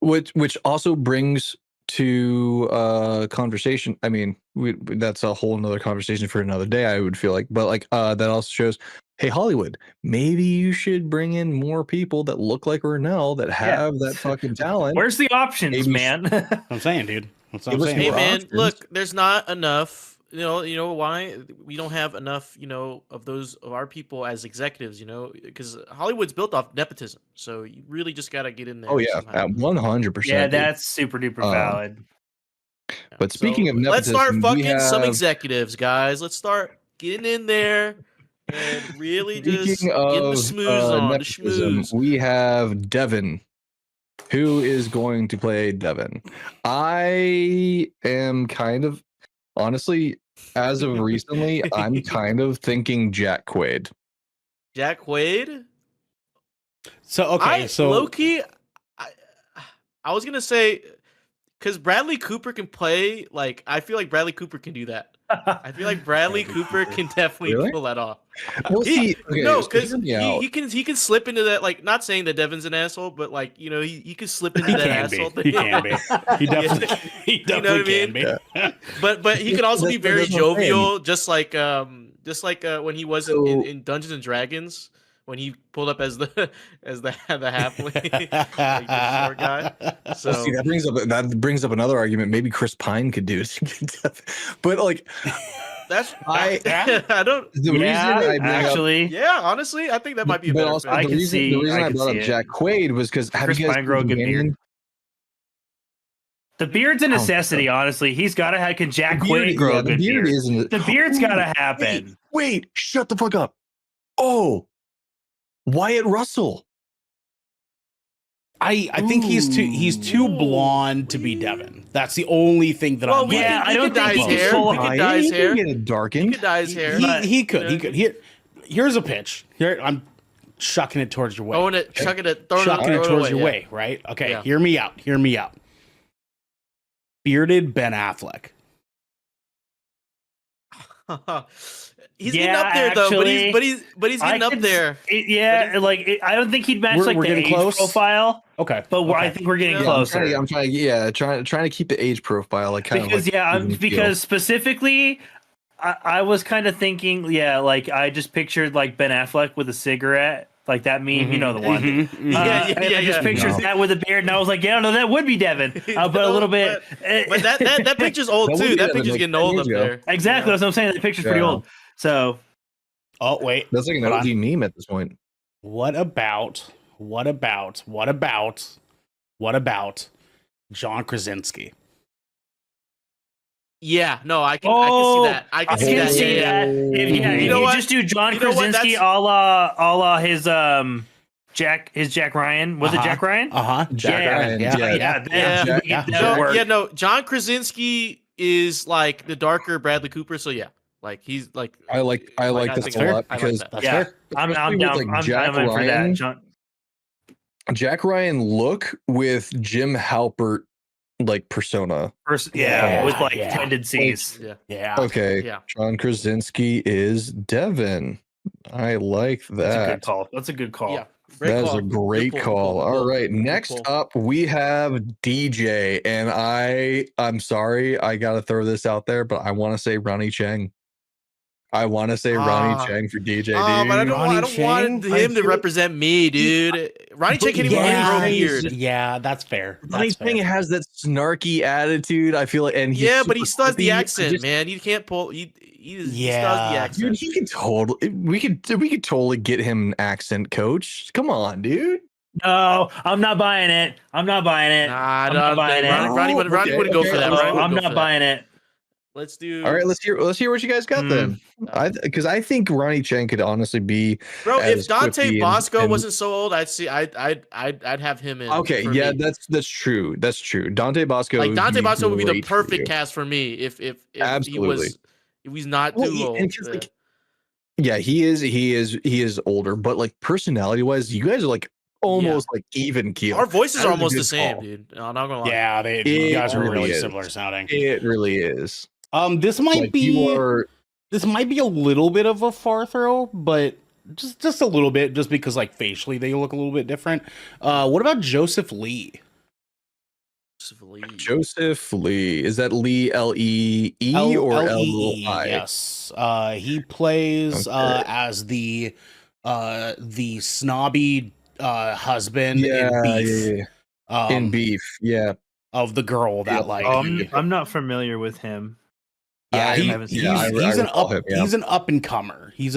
D: which also brings to conversation. I mean, that's a whole nother conversation for another day, I would feel like. But like that also shows, hey, Hollywood, maybe you should bring in more people that look like Ernell that have that fucking talent.
C: Where's the options, man?
A: I'm saying, dude. That's what I'm saying.
B: Hey, man, look, there's not enough. You know why we don't have enough, of our people as executives, because Hollywood's built off nepotism. So you really just got to get in there.
D: Oh yeah, at 100%.
C: Yeah, that's super duper valid.
D: But speaking of nepotism,
B: let's start fucking some executives, guys. Let's start getting in there and really just getting the schmooze.
D: We have Devin, who is going to play Devin. I am kind of, honestly, as of recently, I'm kind of thinking Jack Quaid.
B: Jack Quaid?
A: So
B: low-key, I was gonna say, because Bradley Cooper can play, like, I feel like Bradley Cooper can do that. I feel like Bradley Cooper can definitely pull that off.
D: Well,
B: because he can slip into that. Like, not saying that Devin's an asshole, but like he can slip into that asshole thing.
A: He can be. He definitely can be.
B: But he can also be very jovial, just like when he was in Dungeons and Dragons. When he pulled up as the halfling, like the short guy. So
D: see, that brings up another argument. Maybe Chris Pine could do it, but like
B: I don't.
D: The reason I bring up,
B: honestly, I think that might be a better.
D: Also, the reason I brought up Jack Quaid was because
C: Chris Pine grow a good beard. The beard's a necessity, honestly. He's got to have. Can Jack Quaid grow a good beard? The beard's got to happen.
D: Wait, shut the fuck up. Oh. Wyatt Russell.
A: I think he's too blonde to be Devin. That's the only thing that I'm.
B: Yeah, I don't think he's hair. He could dye his hair.
D: He could darken.
B: He could dye his hair.
A: He could. Here's a pitch. Here I'm chucking it towards your way.
B: Chucking it
A: towards your way. Right? Okay. Yeah. Hear me out. Bearded Ben Affleck.
B: He's getting up there though, but he's getting up there.
C: I don't think he'd match the age profile.
A: Okay,
C: but I think we're getting closer.
D: I'm trying to keep the age profile
C: because specifically, I was kind of thinking, I just pictured like Ben Affleck with a cigarette. Like that meme, you know the one. I just pictured that with a beard, and I was like, that would be Devin. But a little bit.
B: But that picture's old too. That picture's getting old up there.
C: Exactly, that's what I'm saying. That picture's pretty old. So,
A: oh wait,
D: that's like an OG meme at this point.
A: What about John Krasinski?
B: Yeah, no, I can see that. I can see that.
C: You know what? Just do John Krasinski a la his Jack Ryan. Was it Jack Ryan?
A: Jack Ryan.
B: No, John Krasinski is like the darker Bradley Cooper. So yeah, like he's like
D: I like this
B: think
D: a lot
B: I like
D: because
B: that.
A: That's
C: Yeah,
A: fair.
C: I'm
D: especially
C: down.
D: with, like,
C: I'm
D: Jack
C: down for that.
D: Ryan.
C: John,
D: Jack Ryan look with Jim Halpert like persona.
C: yeah, with like
A: Yeah.
C: tendencies.
B: Yeah,
A: Yeah.
D: Okay,
B: yeah.
D: John Krasinski is Devin. I like
C: That's a good
D: that.
C: call. That's a good call.
B: Yeah. Great
D: That is
B: call.
D: a great
B: Good pull,
D: call.
B: good
D: All
B: pull,
D: right,
B: good
D: next
B: pull.
D: up we have DJ, and I'm sorry, I gotta throw this out there, but I want to say Ronnie Chang. I want to say Ronnie Chang for DJ, dude.
B: But I don't
A: Ronnie
B: want
A: Chang?
B: him to represent me, dude. Ronnie Chang can't even grow a beard.
A: Yeah, that's fair.
D: Ronnie
A: That's
D: Chang
A: fair.
D: has that snarky attitude. I feel like, and he's
B: Yeah, but he
D: super
B: still has the
D: quippy. I
B: accent,
D: just-
B: man. You can't pull. He still has the
A: Yeah.
B: accent.
D: Dude, he could totally. We could totally get him an accent coach. Come on, dude.
C: No, I'm not buying it. I'm not buying it.
B: Nah,
C: I'm not buying it.
B: Ronnie wouldn't go for that.
C: No,
B: Ronnie wouldn't
C: I'm
B: go
C: not
B: for that.
C: buying it.
B: Let's do.
D: All right, let's hear what you guys got then. Because I think Ronnie Chang could honestly be.
B: Bro, if
D: as
B: Dante
D: quippy
B: Bosco
D: and-
B: wasn't so old, I'd have him in.
D: Okay,
B: for
D: yeah,
B: me.
D: that's true. That's true. Dante Bosco.
B: Like Dante Bosco would be the
D: great for you.
B: perfect cast for me if
D: Absolutely.
B: if he's not
D: Well,
B: too old.
D: and 'cause, like, yeah, he is older, but like personality wise, you guys are like almost like even keel.
B: Our voices
D: That
B: are
D: is a
B: almost
D: good
B: the same,
D: call.
B: dude. I'm not gonna lie.
A: Yeah, you
D: It
A: guys are
D: really
A: really
D: is.
A: similar sounding.
D: It really is.
A: This might
D: Like,
A: be
D: you are.
A: this might be a little bit of a far throw, but just a little bit, just because like facially they look a little bit different. What about Joseph Lee?
D: Joseph Lee. Is that Lee L-E-E or L-I?
A: Yes. He plays
D: Okay.
A: as the snobby husband in Beef.
D: In Beef, yeah.
A: Of the girl that like
C: I'm not familiar with him.
A: yeah,
C: I haven't seen him.
A: he's an
D: recall
A: up
D: him, yeah.
A: he's an up and comer. He's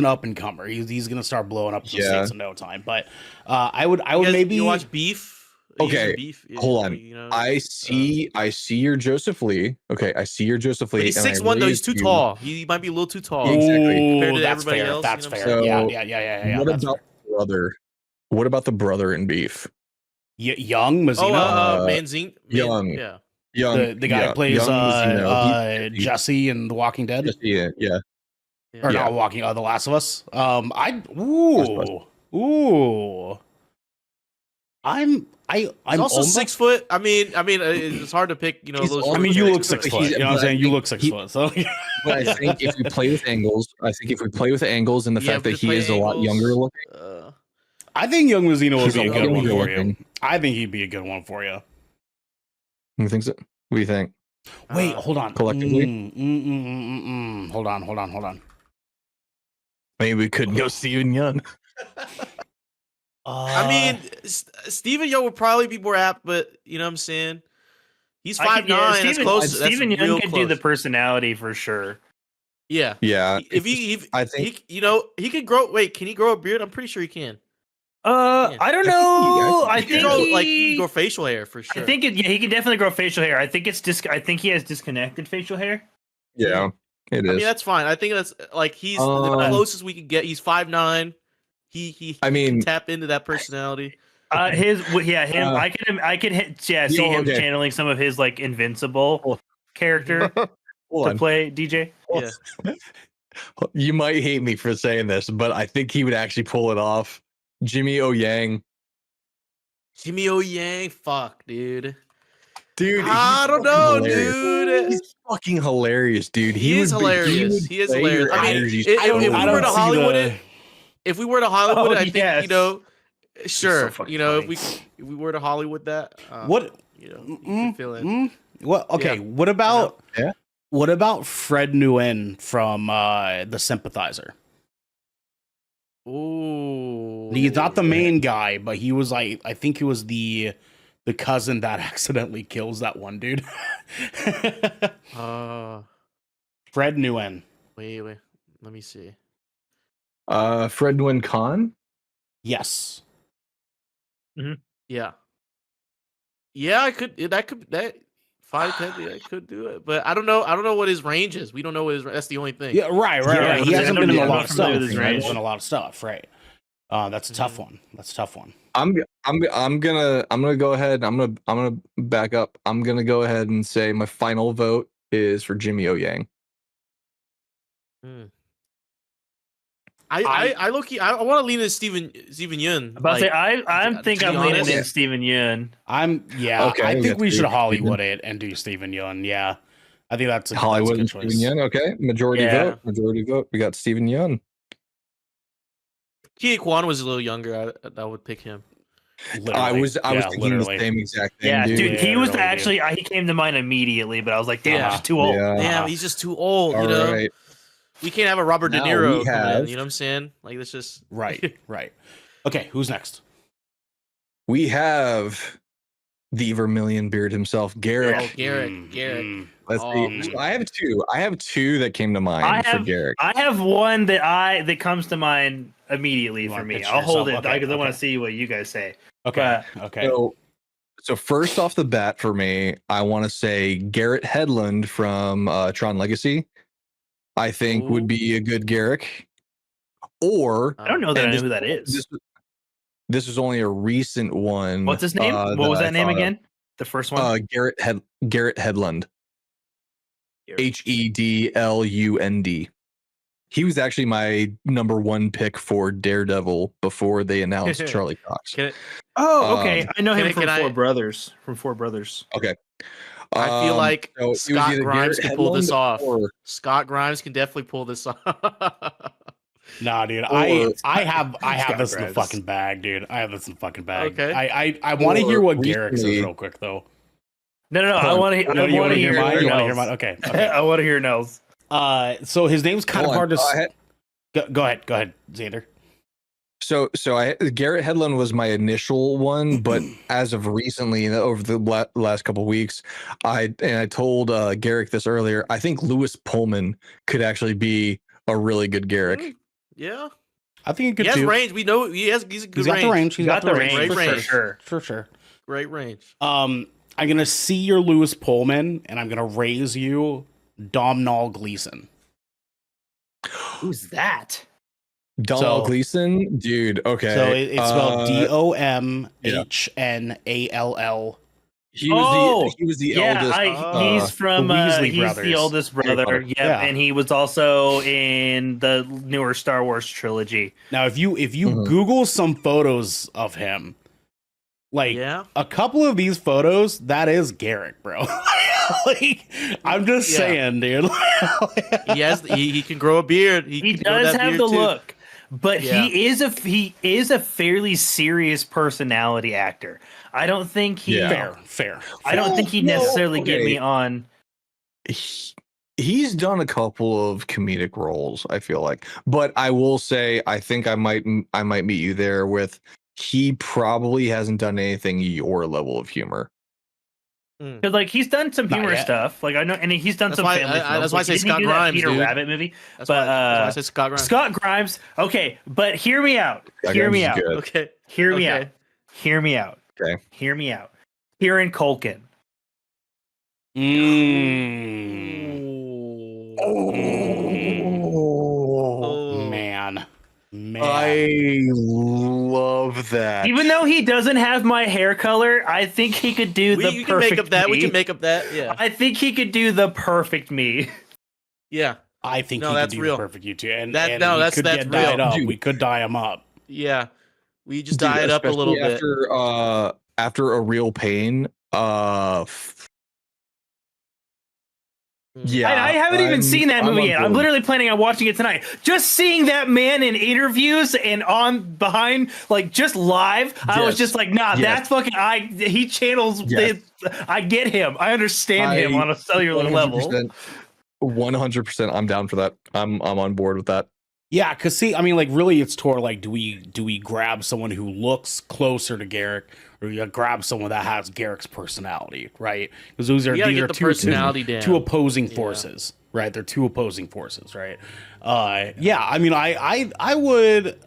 A: gonna start blowing up in the
D: Yeah.
A: States in no time. But I would maybe
B: you watch Beef.
D: Okay,
B: Beef?
D: hold on.
B: You know,
D: I see your Joseph Lee. Okay, I see your Joseph Lee.
B: but he's
D: and I
B: 6'1" though. He's
D: raised
B: too
D: you-
B: tall. He might be a little too tall.
D: Yeah, exactly.
B: Compared to
A: that's
B: everybody
A: fair.
B: else,
A: That's
B: you know what
A: fair.
B: I'm
A: Yeah.
B: saying?
D: What
A: That's
D: about
A: fair.
D: the brother? What about the brother in Beef?
A: Young Mazzino?
B: Manzine.
D: Young.
B: Yeah.
D: Young,
A: the guy who plays
D: young Mazzino.
A: Jesse in The Walking Dead.
D: Yeah.
A: Or
D: Yeah.
A: not Walking, The Last of Us.
D: Last
A: I'm
B: He's also
A: almost
B: 6 foot. I mean, it's hard to pick. You know,
D: He's
B: those.
D: also-
A: I mean, you look
D: 6
A: 6
D: foot.
A: foot. You know what I'm
D: But I
A: saying? You
D: think
A: look 6 foot. So
D: But I think if we play with angles, and the
B: Yeah,
D: fact
B: if we
D: that he
B: play
D: is a lot
B: angles,
D: younger looking,
A: I think Young Mazzino would
D: He's
A: be a
D: a
A: good
D: lot
A: one
D: younger
A: for you.
D: looking.
A: I think he'd be a good one for you.
D: you think so? What do you think?
A: Wait, hold on.
D: collectively?
A: Hold on.
D: Maybe we could go Steven Yeun.
B: I mean, Steven Yeun would probably be more apt, but you know what I'm saying. He's 5'9". That's close.
C: Steven
B: that's real
C: Yeun could
B: close.
C: do the personality for sure.
B: Yeah.
D: Yeah,
B: If he,
D: I think
B: he could grow. Wait, can he grow a beard? I'm pretty sure he can.
C: I don't
D: I
C: know.
D: think
C: I
D: he
C: think
B: Grow,
C: he,
B: like he can grow facial hair for sure.
C: I think he can definitely grow facial hair. I think I think he has disconnected facial hair.
D: yeah, it is.
B: I mean, that's fine. I think that's like he's the closest we could get. He's 5'9". He
D: I mean-
B: can tap into that personality.
C: I could see him
D: okay.
C: channeling some of his like invincible character
D: Hold
C: to
D: on.
C: play DJ.
B: Yeah.
D: You might hate me for saying this, but I think he would actually pull it off. Jimmy O Yang.
B: Jimmy O Yang, fuck, dude.
D: Dude,
B: I
D: he's
B: don't
D: fucking
B: know,
D: hilarious.
B: dude.
D: He's fucking hilarious, dude.
B: He is
D: would be-
B: hilarious.
D: would
B: He is
D: play
B: hilarious.
D: your
B: I mean,
D: energies
B: if
D: totally
B: we were to
D: right.
B: Hollywood if we were to Hollywood, I think
C: yes.
B: you know, sure,
C: fucking
B: you know,
C: funny.
B: if we were to Hollywood that,
A: what?
B: you know, you can feel it.
A: What? Okay.
B: Yeah.
A: What about?
D: Yeah.
A: What about Fred Nguyen from The Sympathizer?
B: Ooh,
A: He's not the main guy, but he was like, I think he was the cousin that accidentally kills that one dude. Fred Nguyen.
B: Wait, let me see.
D: Fred Nguyen Khan.
A: Yes.
B: Yeah, I could. That 5'10". I could do it, but I don't know. I don't know what his range is. We don't know what his. That's the only thing.
A: Yeah. Right.
C: Yeah,
A: He hasn't been in a
C: I'm
A: lot
C: not
A: of
C: familiar
A: stuff.
C: with his
A: He
C: range.
A: hasn't been in a lot of stuff. Right. That's a tough one.
D: I'm gonna go ahead. I'm gonna back up. I'm gonna go ahead and say my final vote is for Jimmy O Yang.
B: I low-key, I want to lean in Steven Yeun.
C: About to say, I think I'm leaning in Steven Yeun.
D: Okay,
A: I think we should Hollywood it and do Steven Yeun. Yeah, I think that's a
D: Hollywood
A: that's a good choice.
D: Steven Yeun. Okay, majority vote. We got Steven Yeun.
B: Ki Kwan was a little younger. I would pick him.
A: Literally.
D: I was thinking the same exact thing.
C: Yeah, dude, he was
A: Literally,
C: actually he came to mind immediately, but I was like, damn, he's too old.
D: Yeah.
B: Damn, he's just too old.
D: All
B: you know,
D: right.
B: we can't have a Robert
D: Now
B: De Niro
D: we
B: coming in.
D: have-
B: You know what I'm saying? Like, that's just
A: right. Okay, who's next?
D: We have the Vermilion Beard himself, Garrick.
B: Oh, Garrick.
D: Let's see. So I have two that came to mind for Garrick.
C: I have one that comes to mind immediately for me. I'll hold it because I want to see what you guys say.
A: Okay.
D: So first off the bat for me, I want to say Garrett Hedlund from Tron Legacy. I think would be a good Garrick. Or
C: I don't know who that is.
D: This is only a recent one.
C: What's his name? What was that name again? The first one?
D: Garrett Hedlund. Hedlund. He was actually my number one pick for Daredevil before they announced Charlie Cox.
C: Okay. I know him from Four Brothers.
D: Okay.
B: I feel like
D: so
B: Scott Grimes
D: Garrett
B: can pull this
D: Hedlund
B: off.
D: or-
B: Scott Grimes can definitely pull this off.
A: Nah, dude. I have this in the fucking bag, dude. I have this in the fucking bag.
B: Okay.
A: I want to hear what Garrick says
D: recently-
A: real quick though.
C: No. I want to hear
A: mine. You want to hear
C: Ernell's.
A: mine? Okay.
C: I want to hear Ernell's.
A: So his name's kind of hard to. Go ahead, Xander.
D: So Garrett Hedlund was my initial one, but as of recently, over the last couple of weeks, I told Garrick this earlier. I think Lewis Pullman could actually be a really good Garrick.
B: Yeah.
A: I think he could
B: He has
A: too.
B: range. We know he's a good
A: He's got the range.
C: He's got the range.
B: Great range.
C: For
A: sure.
B: Great range.
A: I'm gonna see your Lewis Pullman, and I'm gonna raise you Domhnall Gleeson.
C: Who's that?
D: Donald Gleason, dude. Okay,
A: So it's spelled Domhnall.
D: He was the eldest.
C: He's from
A: the Weasley
C: he's
A: brothers.
C: the oldest brother. Yep,
A: Yeah.
C: and he was also in the newer Star Wars trilogy.
A: Now, if you Google some photos of him, like a couple of these photos, that is Garrick, bro. Like, I'm just saying, dude.
B: He can grow a beard.
C: He does have the look, but he is a fairly serious personality actor. I don't think he
A: fair.
C: I don't think he necessarily get me on.
D: He's done a couple of comedic roles, I feel like, but I will say I think I might meet you there with he probably hasn't done anything your level of humor.
C: Because like he's done some humor stuff, like I know, and he's done some family films.
B: That's why I say Scott Grimes,
C: Peter
B: dude.
C: Rabbit movie.
B: That's why I say Scott Grimes.
C: Scott Grimes. Okay, but hear me out.
B: Okay.
C: Hear me out.
B: Okay.
C: Kieran Culkin.
A: Man.
D: I love that.
C: Even though he doesn't have my hair color, I think he could do the perfect
B: can make up that.
C: me.
B: We can make up that. Yeah.
C: I think he could do the perfect me.
B: Yeah.
A: I think he
B: that's
A: could do
B: real.
A: the perfect you too. And
B: That-
A: and
B: no,
A: we
B: that's-
A: could
B: that's
A: get dyed
B: real.
A: up.
D: Dude.
A: We could dye him up.
B: Yeah. We just dye it up a little bit.
D: After A Real Pain. Yeah,
C: I haven't even seen that movie yet. I'm literally planning on watching it tonight. Just seeing that man in interviews and behind, like just live, I was just like, nah, that's fucking. He channels. I get him. I understand him on a cellular level.
D: 100%. I'm down for that. I'm on board with that.
A: Yeah, because see, I mean, like, really, it's toward like, do we grab someone who looks closer to Garrick, or you grab someone that has Garrick's personality, right? Because these are two opposing forces, right? They're two opposing forces, right? Yeah, I mean, I would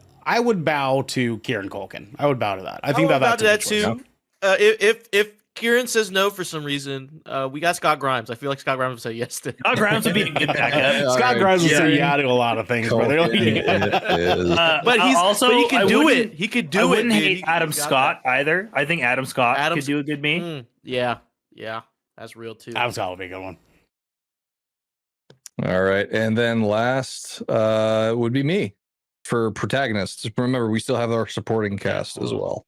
A: bow to Kieran Culkin. I would bow to that. I think that's
B: that too. If Kieran says no for some reason, we got Scott Grimes. I feel like Scott Grimes would say yes to.
C: Scott Grimes would be a good backup.
A: Scott Grimes would say yeah to a lot of things, brother.
B: But he can do it. He could do it.
C: I wouldn't hate Adam Scott either. I think Adam Scott could do a good me.
B: Yeah, that's real too.
A: Adam Scott would be a good one.
D: All right, and then last would be me for protagonists. Remember, we still have our supporting cast as well.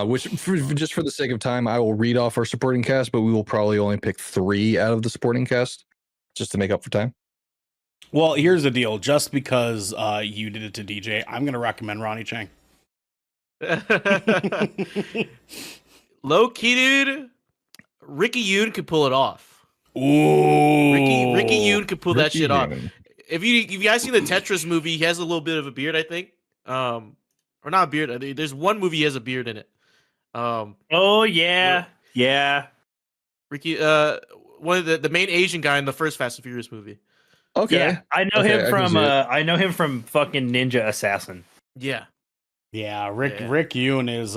D: Which, just for the sake of time, I will read off our supporting cast, but we will probably only pick 3 out of the supporting cast just to make up for time.
A: Well, here's the deal. Just because you did it to DJ, I'm going to recommend Ronnie Chang.
B: Low key, dude. Ricky Yoon could pull it off.
A: Ooh,
B: Ricky Yoon could pull that shit off.
D: Yoon.
B: If you guys seen the Tetris movie, he has a little bit of a beard, I think. Or not a beard. There's one movie he has a beard in it.
C: Oh yeah, yeah.
B: Ricky, one of the main Asian guy in the first Fast and Furious movie.
D: Okay,
C: Yeah, I know him from fucking Ninja Assassin.
B: Yeah,
A: Rick Yoon is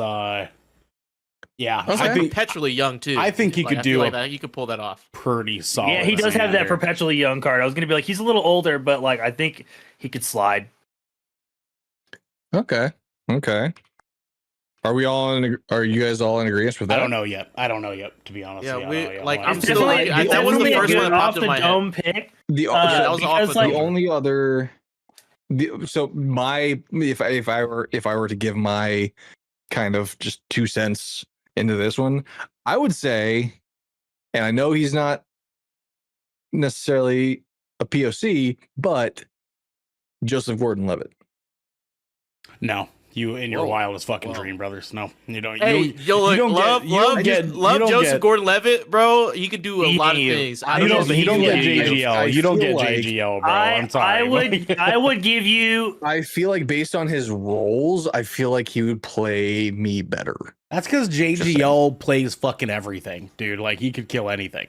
A: yeah.
D: Okay.
A: I think
B: perpetually young too.
A: I think he could do
B: like that. He could pull that off.
A: pretty solid.
C: Yeah, he does have that
A: Xander.
C: perpetually young card. I was gonna be like, he's a little older, but like I think he could slide.
D: Okay. Are you guys all in agreement with that?
A: I don't know yet, to be honest.
B: Yeah,
A: I don't know yet.
B: like,
A: Hold on.
B: I'm still like, that was the first one that popped in my head.
C: Pick.
D: The
B: that was off
C: because,
B: of
C: like,
D: the only other so my if I were to give my kind of just 2 cents into this one, I would say, and I know he's not necessarily a POC, but Joseph Gordon-Levitt.
A: No, you in your
B: Whoa.
A: wildest fucking
B: Whoa.
A: dream, brothers. No, you don't.
B: Hey,
A: you don't
B: love Joseph Gordon-Levitt, bro. He could do a lot of things. I don't know, but
A: you
B: he
A: don't
B: can
A: get
B: do it.
A: JGL. You don't
D: feel
A: get
D: like
A: JGL, bro. I'm sorry.
C: I would give you.
D: I feel like based on his roles, I feel like he would play me better.
A: That's because JGL plays fucking everything, dude. Like he could kill anything.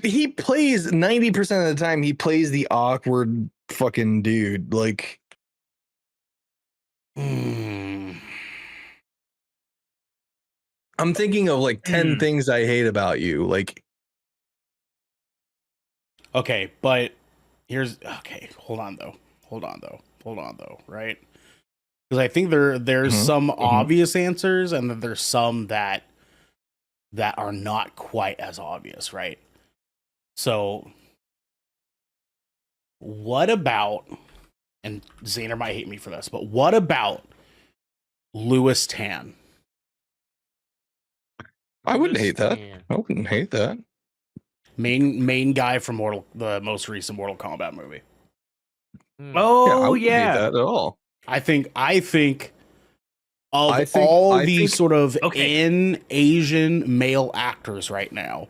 D: He plays 90% of the time. He plays the awkward fucking dude. Like, I'm thinking of like 10 things I hate about you. Like,
A: okay, but hold on though. Right? Because I think there's some obvious answers, and then there's some that are not quite as obvious, right? So, what about? And Xander might hate me for this, but what about Lewis Tan?
D: I wouldn't hate that.
A: Main guy from the most recent Mortal Kombat movie.
C: Oh
D: I wouldn't hate that at all.
A: I think all these sort of in Asian male actors right now,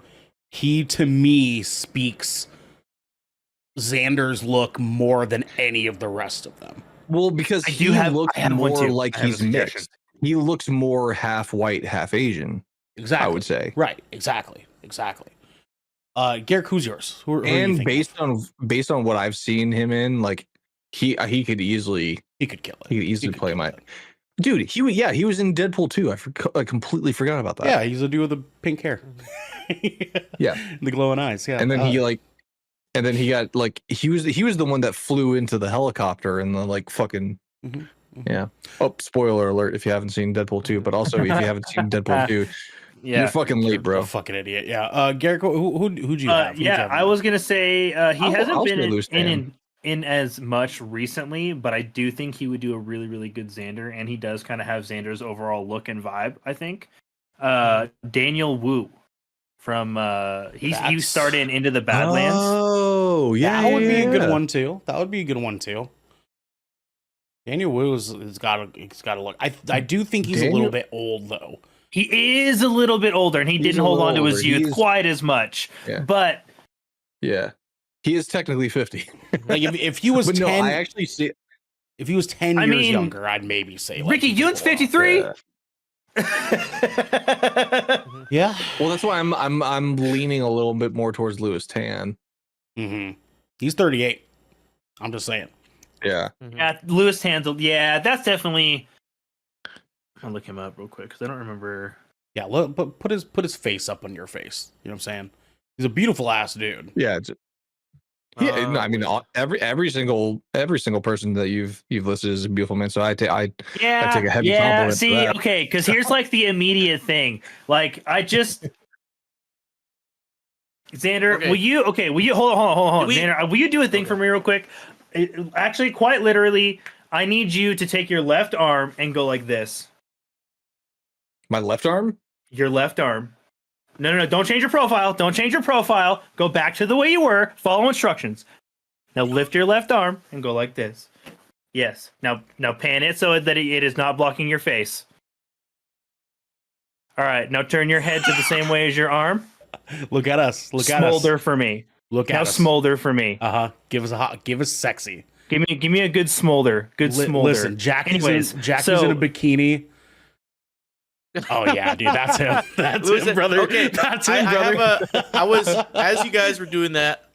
A: he to me speaks Xander's look more than any of the rest of them.
D: Well, because he looks more like he's mixed. He looks more half white, half Asian.
A: Exactly.
D: I would say.
A: Right. Exactly. Garrick, who's yours? Who
D: and based on what I've seen him in, like he could easily
A: kill it.
D: He could easily play my dude. He was in Deadpool 2. I completely forgot about that.
A: Yeah, he's a dude with the pink hair.
D: Yeah,
A: the glowing eyes. Yeah,
D: and then he got like he was the one that flew into the helicopter and the like fucking yeah. Oh, spoiler alert if you haven't seen Deadpool 2, but also if you haven't seen Deadpool 2, you're fucking late, bro.
A: Fucking idiot. Yeah. Garrick, who'd you have?
C: I was gonna say he hasn't been in as much recently, but I do think he would do a really, really good Xander, and he does kind of have Xander's overall look and vibe, I think. Daniel Wu from he started in Into the Badlands.
D: Oh, yeah.
A: That would be a good one too. Daniel Wu's got to look. I do think he's a little bit old though.
C: He is a little bit older, and he didn't hold on to his youth quite as much.
D: Yeah.
C: But
D: yeah, he is technically 50.
A: Like if he was 10,
D: no, I actually see.
A: If he was 10 years younger, I'd maybe say like,
C: Ricky Yoon's 53.
A: Yeah.
D: Well, that's why I'm leaning a little bit more towards Lewis Tan.
A: He's 38. I'm just saying.
D: Yeah.
C: Yeah, Lewis Tan's. Yeah, that's definitely. I'll look him up real quick because I don't remember.
A: Yeah, look, but put his face up on your face. You know what I'm saying? He's a beautiful ass dude.
D: Yeah. Yeah, no, I mean every single person that you've listed is a beautiful man. So I take a heavy compliment.
C: See,
D: to that.
C: Okay, because here's like the immediate thing. Like I just Xander,
B: Okay.
C: will you hold on,
B: We-
C: Xander, will you do a thing for me real quick? Actually, quite literally, I need you to take your left arm and go like this.
D: My left arm?
C: Your left arm. No, don't change your profile. Don't change your profile. Go back to the way you were. Follow instructions. Now lift your left arm and go like this. Yes. Now pan it so that it is not blocking your face. All right. Now turn your head to the same way as your arm.
A: Look at us. Look at us.
C: Smolder for me.
A: Look
C: Now
A: at us.
C: smolder for me.
A: Give us sexy.
C: Give me a good smolder. Good smolder.
A: Listen, Jackie's
C: Anyways,
A: in a
C: so-
A: bikini. Oh yeah, dude, that's him. That's him, brother.
B: Okay,
A: That's him, brother.
B: I was as you guys were doing that.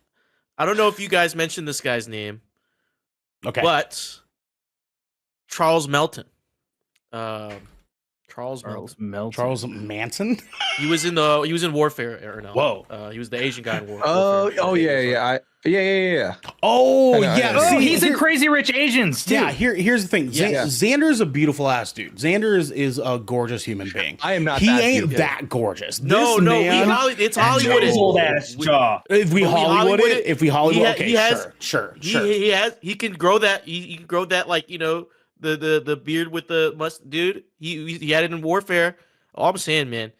B: I don't know if you guys mentioned this guy's name,
A: Okay.
B: but Charles Melton. Charles Melton.
A: Charles Manson?
B: He was in Warfare. Ernell.
A: Whoa.
B: He was the Asian guy in Warfare.
D: Oh yeah.
A: Oh
D: I know,
A: yeah.
D: I know.
C: Oh,
A: See,
C: he's in
A: here-
C: Crazy Rich Asians too.
A: Yeah, here's the thing.
D: Yeah.
A: Xander's a beautiful ass dude. Xander is a gorgeous human being.
D: I am not
A: He
D: that
A: ain't
D: beautiful.
A: that gorgeous.
B: No,
A: This
B: no,
A: man,
B: it's Hollywood.
C: His old ass jaw.
A: if we
B: But we
A: Hollywood
B: Hollywood
A: it,
B: it,
A: if we Hollywood, okay,
B: he has-
A: sure.
B: He can grow that. He can grow that, like, the beard with the must, dude. He had it in Warfare. All I'm saying, man.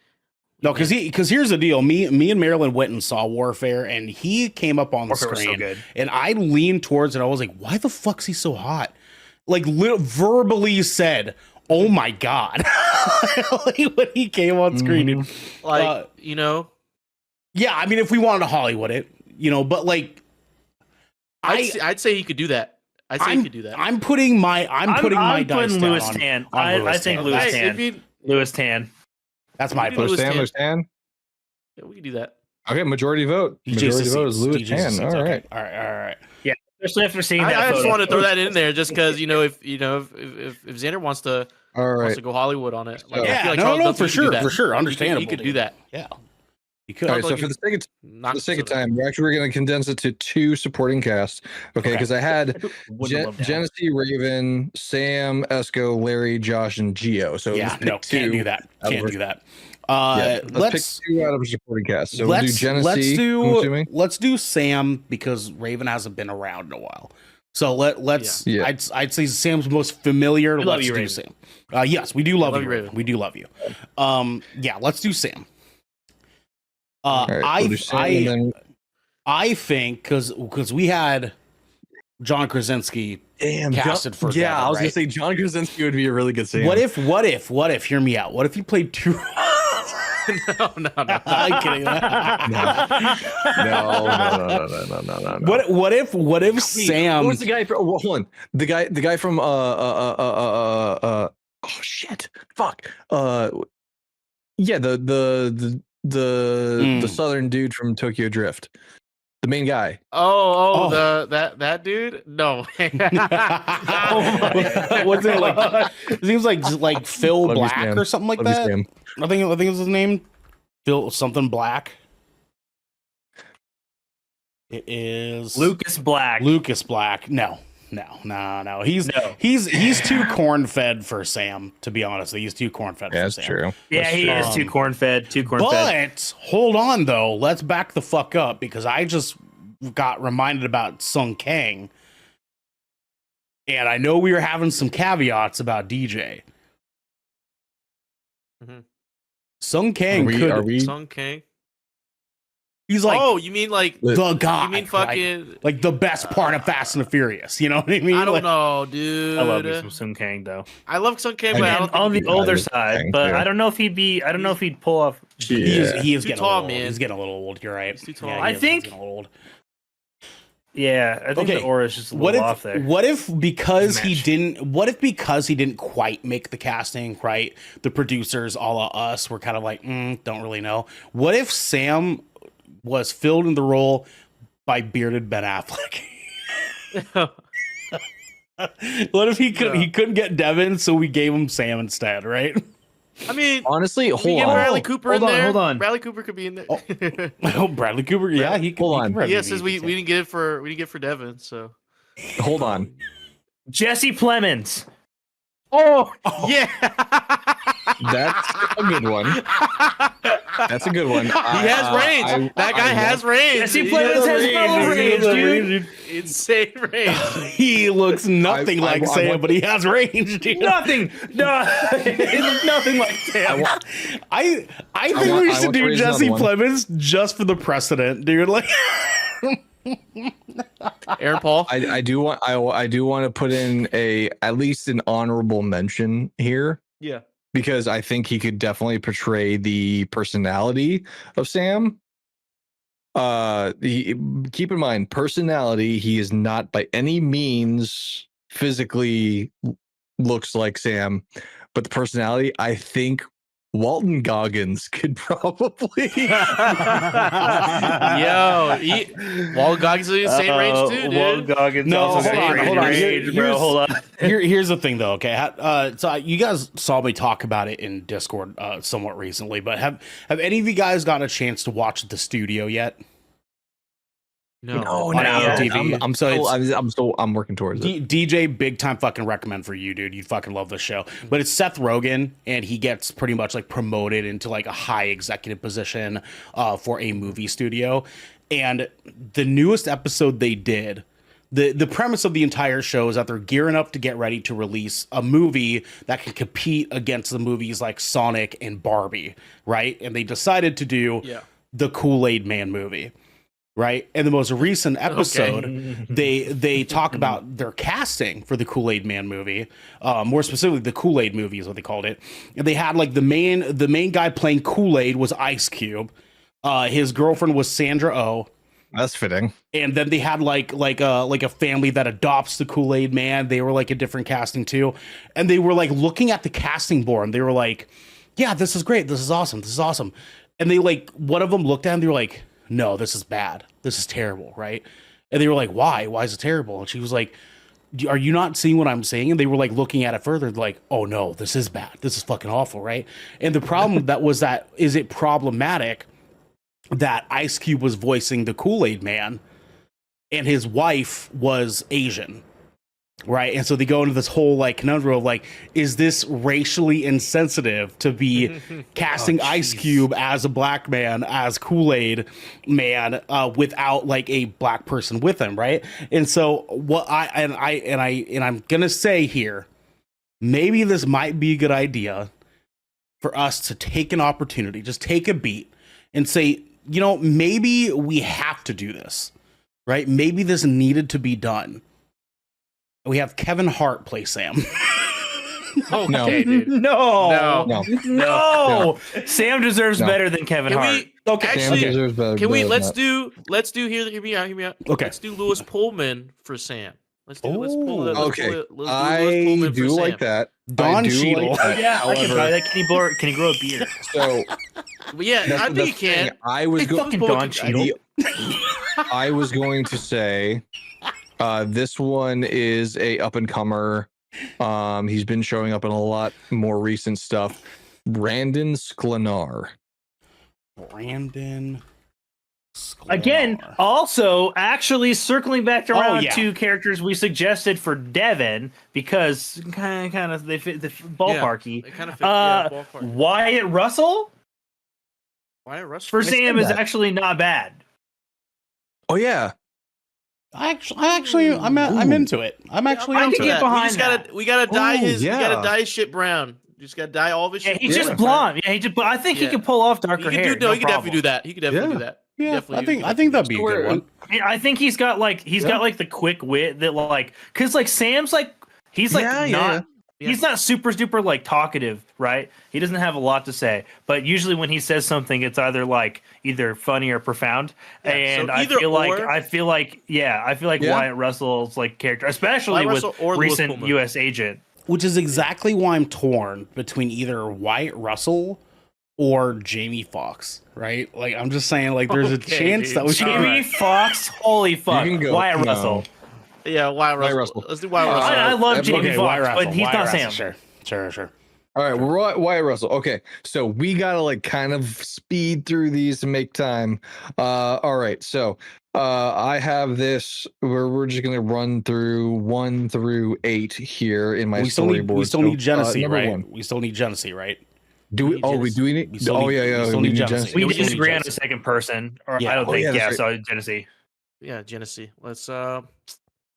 A: No, because here's the deal. Me and Marilyn went and saw Warfare, and he came up on the
C: Warfare was so
A: screen,
C: good.
A: and I leaned towards it. I was like, "Why the fuck's he so hot?" Like, verbally said, "Oh my god!" Like, when he came on screen, dude.
B: Like,
A: Yeah, I mean, if we wanted to Hollywood it, but like,
B: I'd say he could do that. I'd say he could do that.
A: I'm putting my dice
C: putting
A: down
C: Louis
A: on-
C: Tan.
A: on
C: I
A: Louis
C: think
A: Tan.
C: Louis
B: Hey,
C: Tan.
B: if you-
C: Louis Tan.
A: That's my
B: Louis
A: post.
B: Tan.
D: Tan.
B: Yeah, we can do that.
D: Okay, majority vote. Majority vote is Louis Tan. All right.
A: All right.
C: Especially after seeing that
B: I just
C: photo.
B: want to throw that in there, just because if Xander wants to
D: All right.
B: go Hollywood on it. Like, I
A: Yeah,
B: feel like
A: no,
B: Charles
A: no,
B: Melton
A: for
B: could do
A: sure,
B: that.
A: for sure,
B: He
A: understandable.
B: could do
A: dude.
B: that.
A: Yeah, you could.
D: All right, so for the sake of time, we're going to condense it to 2 supporting casts. Okay, because I had
C: Wouldn't love that.
D: Genesy, Raven, Sam, Esco, Larry, Josh, and Geo. So
A: Yeah,
D: let's pick
A: no, can't
D: 2.
A: do that. Can't do that.
D: Let's pick 2 out of a supporting cast. So we'll do Genesy. I'm assuming.
A: let's do Sam because Raven hasn't been around in a while. So let's.
D: Yeah.
A: I'd say Sam's most familiar.
C: We love
A: Let's
C: you,
A: do
C: Raven.
A: Sam. Yes, we do love you,
B: Raven.
A: Raven. We do love you. Yeah, let's do Sam.
D: All right, we'll do Sam, and then
A: I think because we had John Krasinski casted for Devin,
D: I was
A: right?
D: gonna say John Krasinski would be a really good Sam.
A: What if? Hear me out. What if he played 2?
B: No.
A: I'm kidding.
D: No.
A: What if Sam?
D: What's the guy from? Hold on. The guy from oh shit, fuck. Yeah, the southern dude from Tokyo Drift, the main guy.
B: That dude? No.
A: What's it like? It seems like Phil
D: Love you,
A: Black
D: Sam.
A: or something like
D: Love you,
A: that.
D: Sam.
A: I think it's his name. Phil something Black. It is
C: Lucas Black.
A: Lucas Black. No. He's too corn fed for Sam. To be honest, he's too corn fed.
D: Yeah,
A: for
D: that's
A: Sam.
D: true.
C: Yeah, he is too corn fed.
A: But hold on though, let's back the fuck up because I just got reminded about Sung Kang, and I know we were having some caveats about DJ.
B: Mhm.
A: Sung Kang
D: Are we?
B: Sung Kang.
A: he's like
B: Oh, you mean like
A: the guy.
B: you mean fucking
A: like the best part of Fast and the Furious. You know what I mean?
B: I don't
A: Like,
B: know, dude.
C: I love me some Sung Kang though.
B: I love Sung Kang, but I
C: And
B: don't
C: on
B: think
C: the older
D: was
C: side,
D: Kang,
C: but
D: too.
C: I don't know if he'd pull off.
A: He is
B: Too
A: getting
B: tall,
A: a little
B: man.
A: old. He's getting a little old. You're right.
B: He's too tall.
A: Yeah,
B: I
A: he is.
C: think-
A: He's getting a little old.
C: Yeah, I think
A: Okay,
C: the aura is just a
A: What
C: little
A: if
C: off there.
A: what if because he
C: Match.
A: didn't what if because he didn't quite make the casting right, the producers all of us were kind of like don't really know. What if Sam was filled in the role by bearded Ben Affleck? What if he couldn't get Devin, so we gave him Sam instead, right?
B: I mean,
D: Honestly,
B: we
D: hold
B: get
D: on.
B: Bradley Cooper
C: hold
B: in
C: on,
B: there.
C: hold on.
B: Bradley Cooper could be in there.
A: Oh, Bradley Cooper, yeah, he could.
D: Hold
A: he
D: on.
A: could probably
B: Yeah,
A: be
B: since we
A: Sam.
B: didn't get it for Devin, so
D: Hold on.
C: Jesse Plemons.
B: yeah.
D: That's a good one. That's a good one.
B: He has range. That guy has range.
C: Jesse Plemons has no range, dude.
B: Insane range.
A: He looks nothing like Sam, but he has range, dude.
C: Nothing. No, he looks nothing like Sam.
A: I think we should do Jesse Plemons just for the precedent, dude. Like
B: Aaron Paul.
D: I do want to put in at least an honorable mention here.
B: Yeah.
D: Because I think he could definitely portray the personality of Sam. Keep in mind, personality, he is not by any means physically looks like Sam, but the personality, I think Walton Goggins could probably.
B: Walton Goggins is the same range too, dude.
C: Walton Goggins.
A: No,
C: also
A: hold on.
C: range, bro. Hold on.
A: Here's the thing, though. Okay, so you guys saw me talk about it in Discord somewhat recently, but have any of you guys gotten a chance to watch The Studio yet?
B: No,
A: on Apple TV.
D: I'm working towards it.
A: DJ, big time fucking recommend for you, dude. You fucking love this show. But it's Seth Rogen, and he gets pretty much like promoted into like a high executive position for a movie studio. And the newest episode they did, the premise of the entire show is that they're gearing up to get ready to release a movie that can compete against the movies like Sonic and Barbie, right? And they decided to do the Kool-Aid Man movie. Right. And the most recent episode, they talk about their casting for the Kool-Aid Man movie. More specifically, the Kool-Aid movie is what they called it. And they had like the main guy playing Kool-Aid was Ice Cube. His girlfriend was Sandra Oh.
D: That's fitting.
A: And then they had like a family that adopts the Kool-Aid Man. They were like a different casting too. And they were like looking at the casting board and they were like, yeah, this is great. This is awesome. This is awesome. And they like, one of them looked at him, they were like, no, this is bad. This is terrible, right? And they were like, why? Why is it terrible? And she was like, are you not seeing what I'm saying? And they were like looking at it further, like, oh no, this is bad. This is fucking awful, right? And the problem is it problematic that Ice Cube was voicing the Kool-Aid Man and his wife was Asian, right? And so they go into this whole like conundrum of like, is this racially insensitive to be casting Ice Cube as a black man, as Kool-Aid Man, without like a black person with him, right? And so what I'm gonna say here, maybe this might be a good idea for us to take an opportunity, just take a beat and say, you know, maybe we have to do this, right? Maybe this needed to be done. We have Kevin Hart play Sam.
B: Okay, dude.
C: No. Sam deserves better than Kevin Hart.
B: Let's do hear me out.
A: Okay.
B: Let's do Lewis Pullman for Sam. Let's pull
D: I do like that.
A: Don Cheadle.
C: Yeah, I can buy that. Can he grow a beard?
B: So I think he can.
D: I was
C: fucking Don Cheadle.
D: I was going to say this one is a up and comer. He's been showing up in a lot more recent stuff. Brandon Sklenar.
C: Again, also actually circling back around to characters we suggested for Devin because kind of they fit the ballparky.
B: Yeah, they kind of fit ballpark.
C: Wyatt Russell for Sam is actually not bad.
D: Oh yeah.
A: I'm into it. I'm actually into it.
B: We gotta dye his shit brown. You just gotta dye all of his shit.
C: He's just blonde. Yeah, but I think he can pull off darker hair.
B: He could definitely do that. He could definitely do that.
A: Yeah, I think that'd be a good one.
C: I think he's got like the quick wit that like because like Sam's like he's like he's not super duper like talkative, right? He doesn't have a lot to say, but usually when he says something, it's either funny or profound. Yeah, and so I feel like Wyatt Russell's like character, especially with recent U.S. agent,
A: which is exactly why I'm torn between either Wyatt Russell or Jamie Foxx, right? Like I'm just saying, like there's a chance that we
C: Jamie Foxx. Holy fuck, Wyatt Russell.
B: Yeah, Wyatt Russell. Let's do Wyatt Russell.
C: I love Jamie Foxx, but he's not Sam.
A: Sure.
D: All right, we're Wyatt Russell. Okay, so we gotta like kind of speed through these to make time. All right, so I have this where we're just gonna run through 1 through 8 here in my storyboard.
A: We still need Jenesy, right? We still need Jenesy, right?
D: Do we? Oh, do we need? Oh, yeah.
A: still
D: We
A: need
D: need
A: Jenesy.
D: Jenesy.
C: We
A: still need
C: disagree on a
A: Jenesy.
C: second person, or
A: Yeah.
C: I don't
D: Oh,
C: think.
D: yeah,
C: Yeah,
D: that's
C: so Jenesy.
B: Yeah, Jenesy. Let's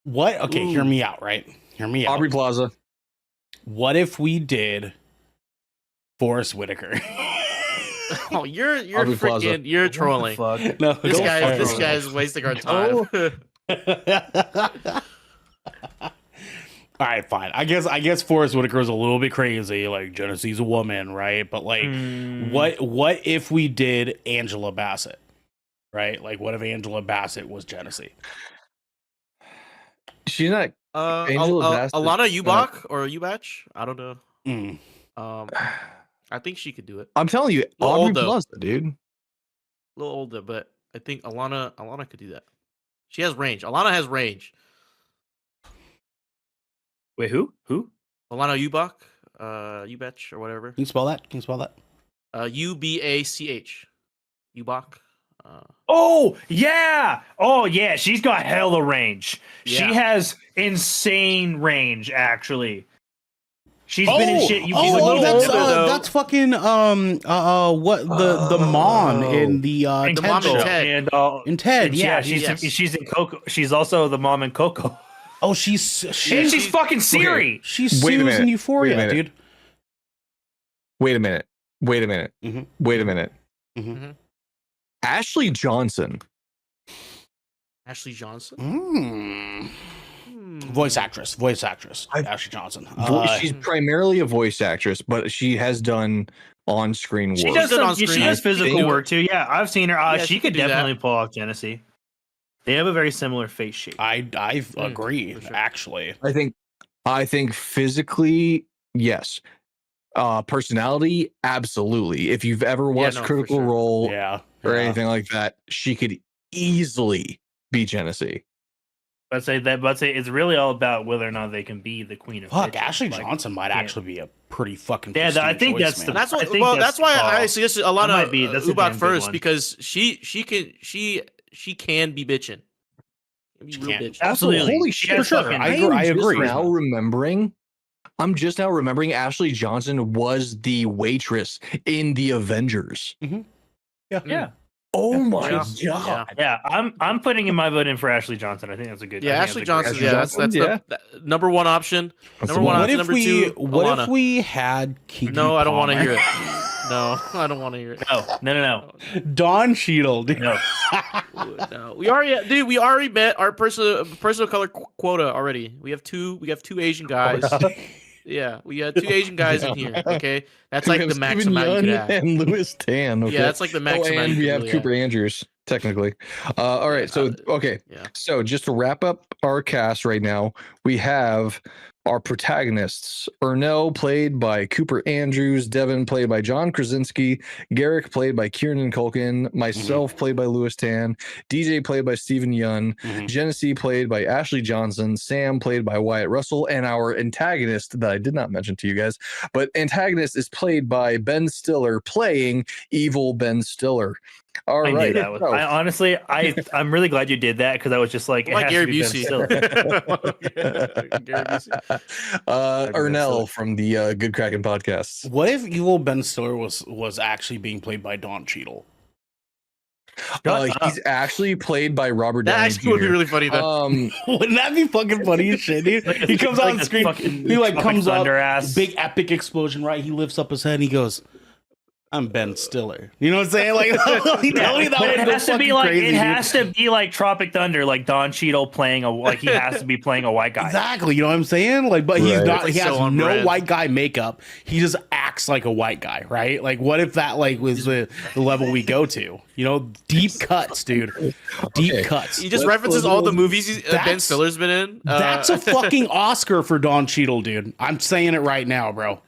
A: What? Okay, hear me out, right? Hear me out.
D: Aubrey Plaza.
A: What if we did Forrest Whitaker?
B: Oh, you're
D: Aubrey Plaza.
B: freaking you're trolling.
C: Fuck.
A: No,
B: This
A: go
B: guy
A: fuck
B: this
A: yourself.
B: guy's wasting our time.
A: All right, fine. I guess Forrest Whitaker is a little bit crazy. Like Jenesy's a woman, right? But like, what if we did Angela Bassett, right? Like, what if Angela Bassett was Jenesy?
D: She's not. Angela Bassett,
B: Alana Ubach or Ubach? I don't know.
A: Mm.
B: I think she could do it.
D: I'm telling you,
B: Little
D: Aubrey
B: old, though.
D: Plaza, dude.
B: A little older, but I think Alana could do that. She has range. Alana has range.
C: Wait, who?
B: Alana Ubach, Ubach or whatever.
A: Can you spell that?
B: Ubach. Ubach.
C: Oh yeah. Oh yeah. She's got hella range.
B: Yeah.
C: She has insane range. Actually, she's been in shit. She's a little
A: that's
C: older, though.
A: that's fucking what the mom in the
C: And
A: Ted
B: mom
A: show.
B: in Ted.
A: In Ted, yeah,
C: she's in Coco. She's also the mom in Coco.
A: Oh, she's
C: And she's fucking Siri.
A: She's
D: Wait a
A: Sue's
D: minute.
A: in Euphoria,
D: Wait a minute.
A: dude.
D: Wait a minute.
A: Mhm.
D: Wait a minute.
B: Mhm.
D: Ashley Johnson.
B: Ashley Johnson.
A: Voice actress, Ashley Johnson.
D: She's primarily a voice actress, but she has done on-screen work.
C: She does
B: Good on
C: she
B: screen.
C: does physical
D: Think-
C: work too. Yeah, I've seen her.
B: Yeah,
C: She
B: she
C: could
B: could do that.
C: definitely pull off Jenesy. They have a very similar face shape.
A: I agree,
B: for sure.
A: actually.
D: I think physically, yes. Personality, absolutely. If you've ever watched
B: no, for
D: Critical
B: sure.
D: Role
A: Yeah.
D: or anything like that, she could easily be Jenesy.
C: But say it's really all about whether or not they can be the queen of.
A: Fuck,
C: bitches.
A: Ashley
C: Like,
A: Johnson might
C: can't-
A: actually be a pretty fucking.
C: Yeah, I
A: pristine
C: think
A: choice,
C: that's
A: man.
C: the-
B: That's
C: I
B: what.
C: think
B: Well,
C: that's
B: that's why
C: the
B: I
C: call.
B: suggested Alana
C: might be- that's a damn
B: Ubach
C: good
B: first
C: one.
B: because she can be bitching.
A: She
B: Real
A: can.
B: bitch.
C: Absolutely.
D: Holy
C: She
D: shit!
C: has
A: sure.
C: fucking-
A: I agree.
D: I'm just now remembering Ashley Johnson was the waitress in the Avengers.
C: Yeah.
D: Oh my
B: Yeah.
D: god!
C: Yeah, I'm putting in my vote in for Ashley Johnson. I think that's a good.
B: Yeah,
C: I think
B: Ashley
C: that's a
B: Johnson.
C: great-
B: Yeah, that's the number one option.
D: That's
B: Number
D: the
B: one
D: one.
B: option. Number two.
A: What
B: Alana.
A: if we had Kiki
B: No, I don't want to
A: Palmer?
B: hear it. No, I don't want to hear it.
C: No.
A: Don Cheadle, dude.
C: No.
B: No, we already met our personal color quota already. We have two Asian guys. Yeah, we got two Asian guys in here. Okay, that's like
D: We
B: the
D: have
B: max
D: Steven
B: amount you
D: Yeun
B: could have.
D: and Louis Tan. Okay.
B: Yeah, that's like the max amount.
D: and
B: you
D: we
B: could
D: have
B: really
D: Cooper Andrews, technically. All right. So, okay.
B: Yeah.
D: So, just to wrap up our cast right now, we have our protagonists Ernell, played by Cooper Andrews, Devin, played by John Krasinski, Garrick, played by Kieran Culkin, myself, played by Louis Tan, DJ, played by Steven Yeun, Jenesy, played by Ashley Johnson, Sam, played by Wyatt Russell, and our antagonist that I did not mention to you guys, but antagonist is played by Ben Stiller, playing evil Ben Stiller. All right.
C: I knew that was.
D: so-
C: I honestly, I'm really glad you did that because I was just like,
B: Like
C: it
B: Gary
C: has to be Ben
B: Busey.
C: Stiller.
B: Gary Busey.
D: Ernell from the Good Kraken podcast.
A: What if evil Ben Stiller was actually being played by Don Cheadle?
D: He's actually played by Robert
B: That
D: Downey
B: actually would be
D: Jr.
B: really funny though.
A: Wouldn't that be fucking funny as shit, dude? He comes on
C: a
A: screen,
C: fucking
A: he like
C: Tropic
A: comes up,
C: Thunder ass.
A: big epic explosion, right? He lifts up his head and he goes, "I'm Ben Stiller." You know what I'm saying? Like, he told me that
C: But
A: would
C: it
A: go
C: has to be
A: fucking
C: like
A: crazy,
C: it
A: dude.
C: has to be like Tropic Thunder, like Don Cheadle playing he has to be playing a white guy.
A: Exactly, you know what I'm saying? Like, but he's
D: Right.
A: not.
B: Like
A: He has
B: so on
A: no
B: brand.
A: white guy makeup. He just acts like a white guy, right? Like, what if that like was the level we go to? You know, deep cuts, dude. Deep
D: Okay.
A: cuts.
B: He just references all the movies Ben
A: That's-
B: Stiller's been in.
A: That's a fucking Oscar for Don Cheadle, dude. I'm saying it right now, bro.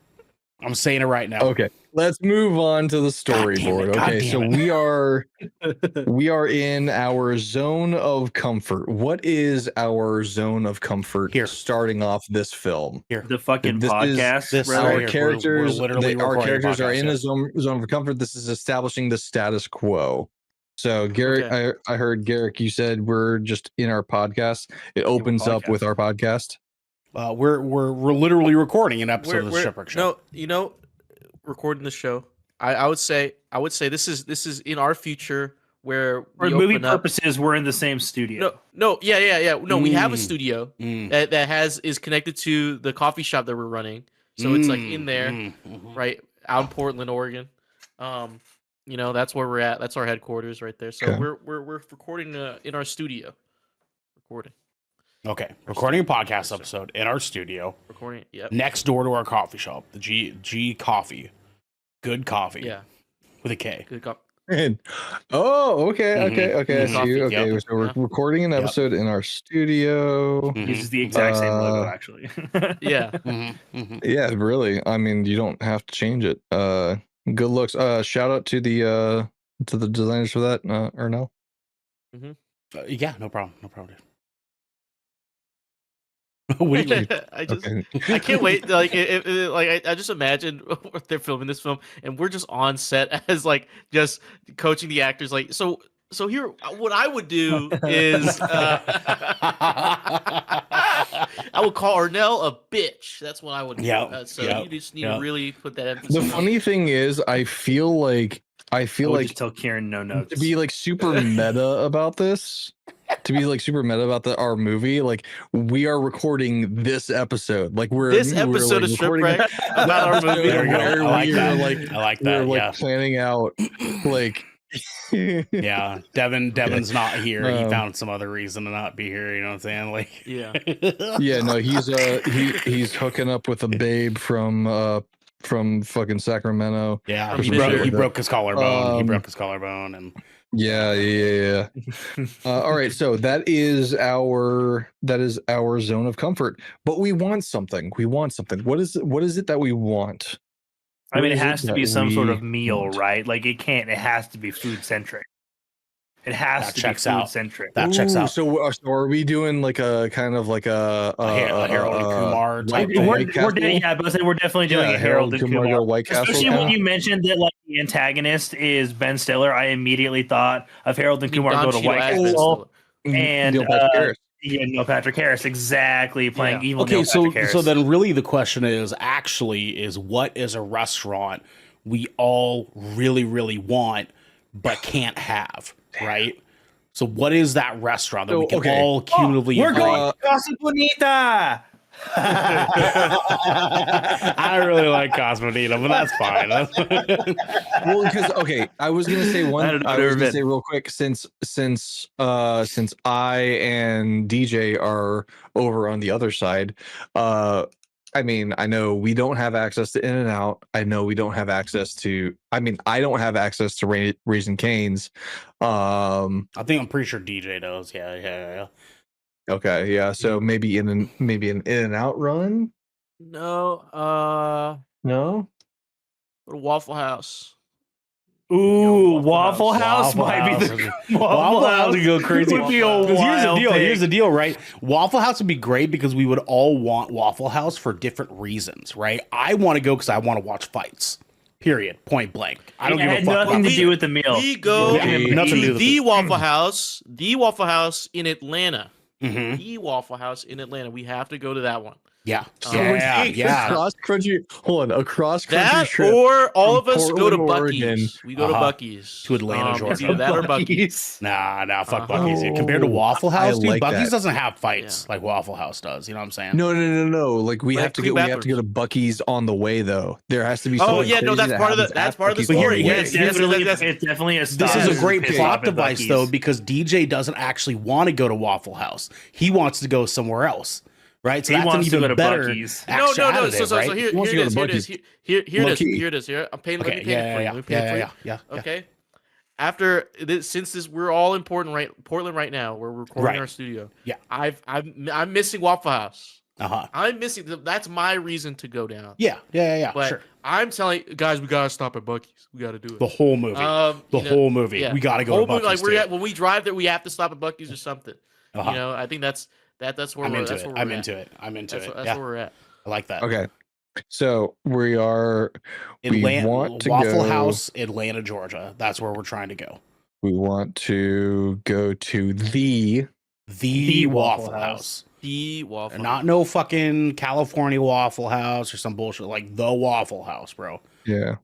A: I'm saying it right now.
D: Okay, let's move on to the storyboard.
A: God
D: Okay,
A: damn
D: so
A: it.
D: we are in our zone of comfort. What is our zone of comfort
A: Here.
D: starting off this film?
C: The fucking
D: This is-
C: podcast.
A: this-
C: bro.
A: right
D: Our
A: here.
D: characters,
A: We're literally
D: our
A: recording
D: characters are
A: podcast,
D: in
A: yeah.
D: a zone of comfort. This is establishing the status quo. So, Garrick,
B: Okay.
D: I heard Garrick. You said we're just in our podcast. It opens up with our podcast.
A: We're literally recording an episode of the
B: We're-
A: Shipwreck Show.
B: No, recording the show. I would say this is in our future where
C: For
B: we
C: movie
B: open up.
C: purposes, we're in the same studio.
B: No, yeah. No, we have a
A: Mm.
B: studio
A: Mm.
B: that is connected to the coffee shop that we're running. So it's like in there,
A: Mhm.
B: right out in Portland, Oregon. That's where we're at. That's our headquarters right there. So
D: Okay.
B: we're recording in our studio. Recording.
A: Okay, recording a podcast episode in our studio
B: Recording. Yep.
A: next door to our coffee shop, the G Coffee. Good coffee.
B: Yeah.
A: With a K.
B: Good cop.
D: Oh, okay. I see
B: Coffee,
D: you. Okay,
A: yep.
D: so we're
B: Yeah.
D: recording an episode in our studio.
C: Uses the exact same logo, actually.
B: Yeah.
D: Yeah, really. I mean, you don't have to change it. Good looks. Shout out to the designers for that, Ernell.
A: Yeah, no problem. No problem. Dude.
B: I can't wait. Like, I just imagine they're filming this film, and we're just on set as like just coaching the actors. Like, so here, what I would do is I would call Ernell a bitch. That's what I would do. You just need to really put that emphasis.
D: The funny thing is, I feel like
C: just tell Kieran no notes.
D: to be like super meta about this. To be like super meta about our movie, like we are recording this episode. Like
B: this episode of Shipwreck about our movie.
A: There you go. I like that.
D: We're like
A: Yeah.
D: planning out like
A: Yeah, Devin's not here. He found some other reason to not be here. You know what I'm saying? Like,
B: Yeah.
D: Yeah, no, he's hooking up with a babe from fucking Sacramento.
A: Yeah,
B: From
A: he
B: Fisher.
A: broke his collarbone. He broke his collarbone, and
D: Yeah. All right, so that is our zone of comfort. But we want something. What is it that we want?
C: I mean,
D: What
C: it
D: is
C: has to
D: that
C: be some sort
D: we
C: of meal,
D: want?
C: right? Like it has to be food centric. It has
A: That
C: to
A: checks
C: be food
A: out.
C: centric.
A: that checks
D: Ooh,
A: out.
D: So are we doing like a kind of like a
A: Harold and Kumar type thing.
C: We're definitely doing a Harold and Kumar.
D: go White Castle.
C: Especially when you mentioned that like the antagonist is Ben Stiller, I immediately thought of Harold and Kumar go to White Castle and
D: Neil Patrick Harris.
C: Neil Patrick Harris, exactly playing evil.
A: Okay,
C: Neil Patrick Harris.
A: so then really the question is what is a restaurant we all really, really want but can't have, right? So what is that restaurant that we can all cumulatively
C: we're
A: agree?
C: going Casa Bonita.
A: I don't really like Cosmonita, but that's fine.
D: Well, because I was gonna say real quick since I and DJ are over on the other side. I mean, I know we don't have access to In-N-Out. I know we don't have access to. I mean, I don't have access to Raising Cane's.
A: I'm pretty sure DJ does. Yeah.
D: Okay, yeah. So maybe an In-N-Out run.
B: No.
D: No.
B: Go to Waffle House.
C: Ooh, Waffle House might be the
A: Waffle House would go crazy.
C: Would be a wild
A: Here's the deal, right? Waffle House would be great because we would all want Waffle House for different reasons, right? I want to go because I want to watch fights. Period. Point blank. I don't give a fuck.
C: Nothing to do with the meal.
B: We go
A: nothing to do with
B: the Waffle House. The Waffle House in Atlanta.
A: Mm-hmm.
B: The Waffle House in Atlanta. We have to go to that one.
A: Yeah.
D: Across country
B: That
D: trip
B: or all of us go to
D: Portland,
B: Buc-ee's.
D: Oregon.
B: We go to Buc-ee's.
A: To Atlanta, Georgia.
B: It's either that or Buc-ee's.
A: Nah, fuck Buc-ee's. Compared to Waffle
D: I
A: House, dude,
D: like
A: Buc-ee's
D: that.
A: doesn't have fights like Waffle House does. You know what I'm saying?
D: No. Like we
B: Like
D: have to
B: clean
D: go. We have to go to Buc-ee's on the way though. There has to be.
B: Oh,
D: something
B: yeah, no,
D: crazy
B: that's part of the-
D: happens
B: that's
D: at
B: part of the
D: Buc-ee's on
B: story.
D: way.
B: Yes,
C: It's definitely a
A: This is a great
C: piss
A: plot
C: off at
A: device,
C: Buc-ee's.
A: though, because DJ doesn't actually want to go to Waffle House. He wants to go somewhere else, right? So
C: He
A: that's an
C: wants to
A: even
C: go to
A: better
C: Buc-ee's.
B: No.
A: additive,
B: So
A: right?
B: here
D: wants to
B: it
D: go
B: is.
D: to
B: Here it is.
D: Buc-ee's.
B: Here it is.
D: Low-key.
B: Here it is. Here. Let me paint it for you. Let me paint it for you.
A: Yeah.
B: Okay. After this, since we're all in Portland right now. We're recording
A: Right.
B: our studio.
A: Yeah.
B: I'm missing Waffle House.
A: Uh-huh.
B: I'm missing. That's my reason to go down.
A: Yeah.
B: But
A: Sure.
B: I'm telling guys, we gotta stop at Buc-ee's. We gotta do it.
A: The whole movie. Whole movie.
B: Yeah.
A: We got to go
B: Whole
A: to
B: movie,
A: Buc-ee's,
B: like
A: too.
B: when we drive there, we have to stop at Buc-ee's or something.
A: Uh-huh.
B: You know, I think that's where
A: I'm
B: we're.
A: into
B: That's
A: it.
B: where we're
A: I'm
B: at.
A: into it. I'm into
B: That's
A: it.
B: that's
A: Yeah,
B: where we're at.
A: I like that.
D: Okay, so we want to
A: Waffle
D: go,
A: House, Atlanta, Georgia. That's where we're trying to go.
D: We want to go to the
A: Waffle House.
B: The Waffle.
A: Not no fucking California Waffle House or some bullshit, like the Waffle House, bro.
D: Yeah.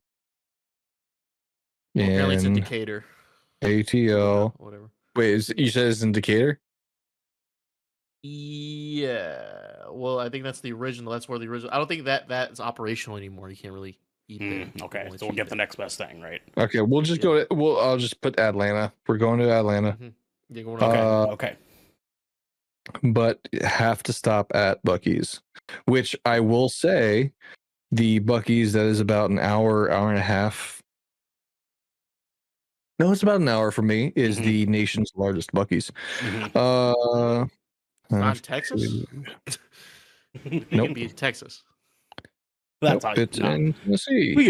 B: Well, apparently it's in
D: And
B: Decatur.
D: ATL.
B: Whatever.
D: Wait, you said it's in Decatur?
B: Yeah. Well, I think that's the original. That's where the original. I don't think that's operational anymore. You can't really eat there.
A: Okay,
B: Only
A: so we'll
B: cheap
A: get the
B: there.
A: next best thing, right?
D: Okay, we'll just go to. I'll just put Atlanta. We're going to Atlanta.
B: Yeah, going
A: Okay.
B: on.
A: Okay.
D: But have to stop at Buc-ee's, which I will say, the Buc-ee's that is about an hour and a half. No, it's about an hour for me. Is the nation's largest Buc-ee's.
B: Not in Texas. It
D: Nope.
B: can be in Texas.
A: That's
D: Nope, it's in Tennessee.
A: We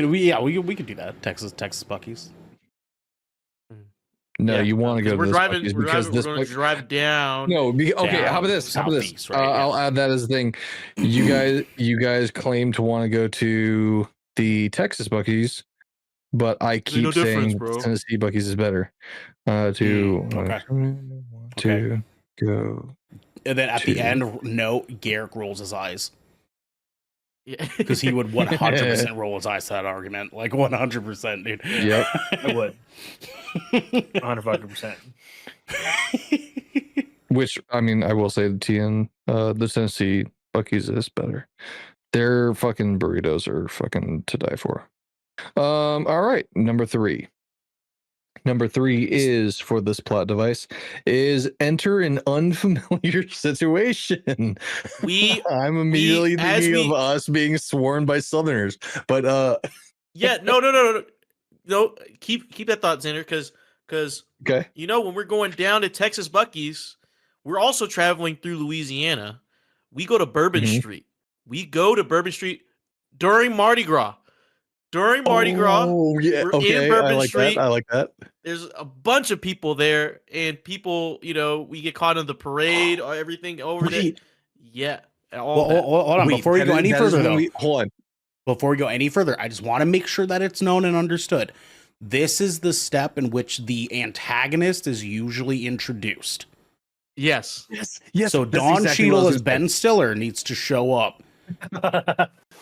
A: could do that. Texas Buc-ee's.
D: No, you want to go to
B: we're
D: this
B: driving.
D: Buc-ee's
B: We're
D: because
B: driving. We're going to drive down.
D: No, okay.
A: Down
D: How about this?
A: southeast, right?
D: I'll add that as a thing. You guys claim to want to go to the Texas Buc-ee's, but I keep
B: no
D: saying
B: bro.
D: Tennessee Buc-ee's is better.
A: Okay.
D: To go.
A: And then at the end, no, Garrick rolls his eyes.
B: Yeah,
A: Because he would 100% roll his eyes to that argument. Like 100%, dude.
D: Yep.
C: I would. 100%.
D: Which, I mean, I will say the Tennessee Buc-ee's is better. Their fucking burritos are fucking to die for. All right, number 3. Number 3 is, for this plot device, is enter an unfamiliar situation. I'm immediately thinking of us being sworn by Southerners, but
B: yeah, no. Keep that thought, Xander, because
D: okay,
B: when we're going down to Texas Buc-ee's, we're also traveling through Louisiana. We go to Bourbon Street. We go to Bourbon Street during Mardi Gras. During Mardi Gras,
D: yeah,
B: we're in Bourbon Street.
D: I like that.
B: There's a bunch of people there, and people, we get caught in the parade or everything over there. Yeah.
A: Hold on. Before we go any further, though.
D: Hold on.
A: Before we go any further, I just want to make sure that it's known and understood. This is the step in which the antagonist is usually introduced.
B: Yes.
A: So Don Cheadle as Ben Stiller needs to show up.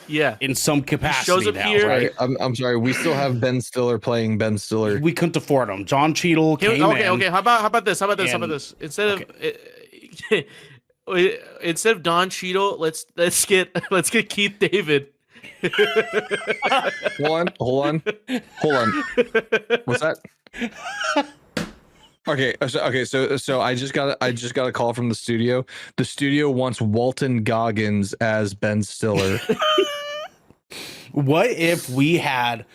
B: Yeah,
A: in some capacity
B: shows up
A: now,
B: here.
A: right?
D: I'm sorry. We still have Ben Stiller playing Ben Stiller.
A: We couldn't afford him. John Cheadle came in.
B: Okay. How about this? Instead of Don Cheadle, let's get Keith David.
D: Hold on. What's that? Okay. So I just got a call from the studio. The studio wants Walton Goggins as Ben Stiller.
A: What if we had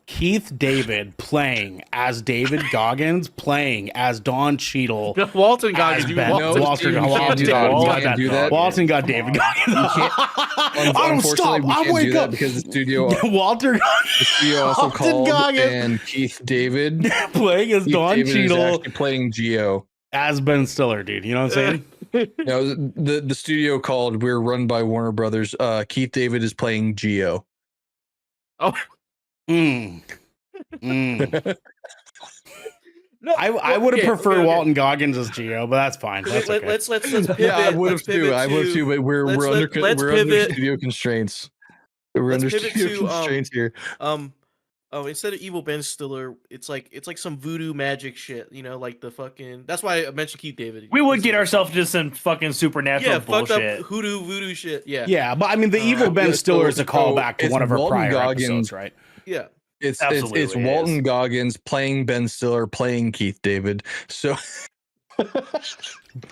A: Keith David playing as David Goggins, playing as Don Cheadle?
B: Walton Goggins.
A: Walton got David Goggins.
D: Unfortunately, we can't do that because the studio.
A: Walter.
D: The studio also called and Keith David
A: playing as Don Cheadle,
D: playing Geo
A: as Ben Stiller, dude. You know what I'm saying?
D: No, the studio called. We're run by Warner Brothers. Keith David is playing Geo.
B: Oh.
A: No, I would have preferred Walton Goggins as Geo, but that's fine. That's okay.
B: Let's pivot.
D: Yeah, I would have too. But we're under studio constraints. We're under studio constraints here.
B: Instead of evil Ben Stiller, it's like some voodoo magic shit, like the fucking. That's why I mentioned Keith David.
C: We would get ourselves into some fucking supernatural bullshit.
B: Fucked up voodoo shit.
A: Yeah, but I mean, the evil Ben Stiller is a callback to one of our prior episodes, right?
B: Yeah,
D: it's Walton Goggins playing Ben Stiller, playing Keith David. So,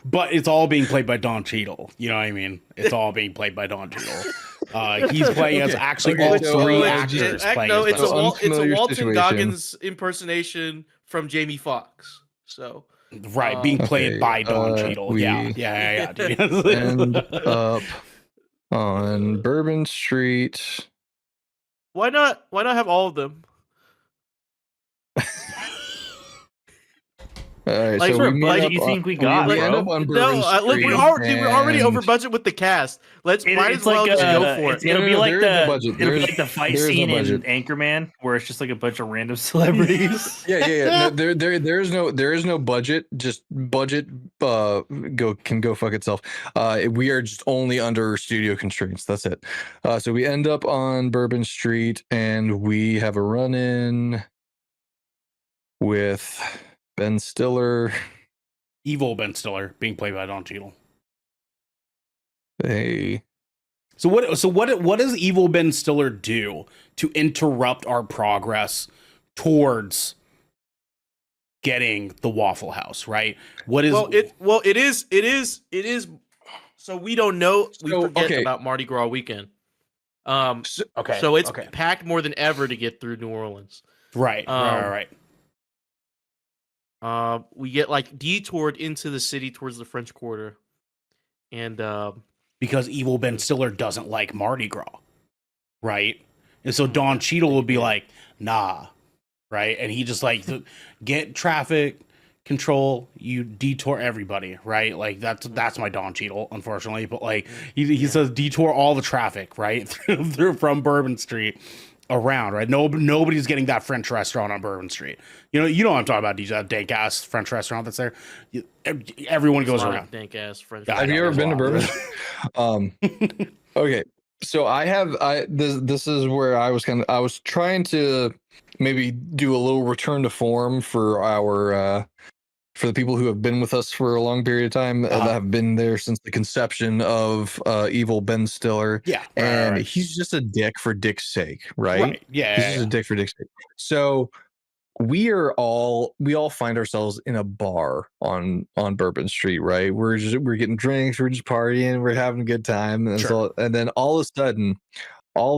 A: but it's all being played by Don Cheadle. You know what I mean? It's all being played by Don Cheadle. He's playing as all three actors.
B: It's a Walton Goggins impersonation from Jamie Foxx. So
A: being played by Don Cheadle. Yeah.
D: End up on Bourbon Street.
B: Why not have all of them?
D: All right,
B: Like,
D: so
C: What
D: we
C: budget
D: meet
C: you
D: up
C: think we
D: on,
C: got,
D: we end
C: bro?
D: up on Bourbon
B: no, look,
D: Street.
B: we're already
D: and-
B: over budget with the cast. Might
C: It's
B: as well
C: like
B: just go for it.
C: it'll be
D: No,
C: like
D: there is no
C: the
D: budget.
C: it'll be
D: There's-
C: like the fight
D: there is no
C: scene in
D: budget.
C: Anchorman where it's just like a bunch of random celebrities.
D: Yeah. No, there is no budget. Just budget can go fuck itself. We are just only under studio constraints. That's it. So we end up on Bourbon Street and we have a run in with Ben Stiller.
A: Evil Ben Stiller being played by Don Cheadle.
D: Hey.
A: So what does evil Ben Stiller do to interrupt our progress towards getting the Waffle House, right? What is
B: it is so we don't know, we forget about Mardi Gras weekend. So it's packed more than ever to get through New Orleans.
A: Right.
B: We get like detoured into the city towards the French Quarter. And
A: because evil Ben Stiller doesn't like Mardi Gras, right? And so Don Cheadle would be like, nah, right? And he just like get traffic control, you detour everybody, right? Like that's my Don Cheadle, unfortunately. But like he says detour all the traffic, right? through from Bourbon Street around, right? Nobody's getting that French restaurant on Bourbon Street. You know what I'm talking about, DJ, that dank ass French restaurant that's there. Everyone goes around.
B: Dank ass French.
D: Have you ever been to Bourbon? Okay, so this is where I was trying to maybe do a little return to form for our for the people who have been with us for a long period of time that have been there since the conception of evil Ben Stiller.
A: Yeah,
D: and he's just a dick for dick's sake, right?
A: Yeah,
D: he's just a dick for dick's sake. So we all find ourselves in a bar on Bourbon Street, right? We're getting drinks, we're just partying, we're having a good time, and so, and then all of a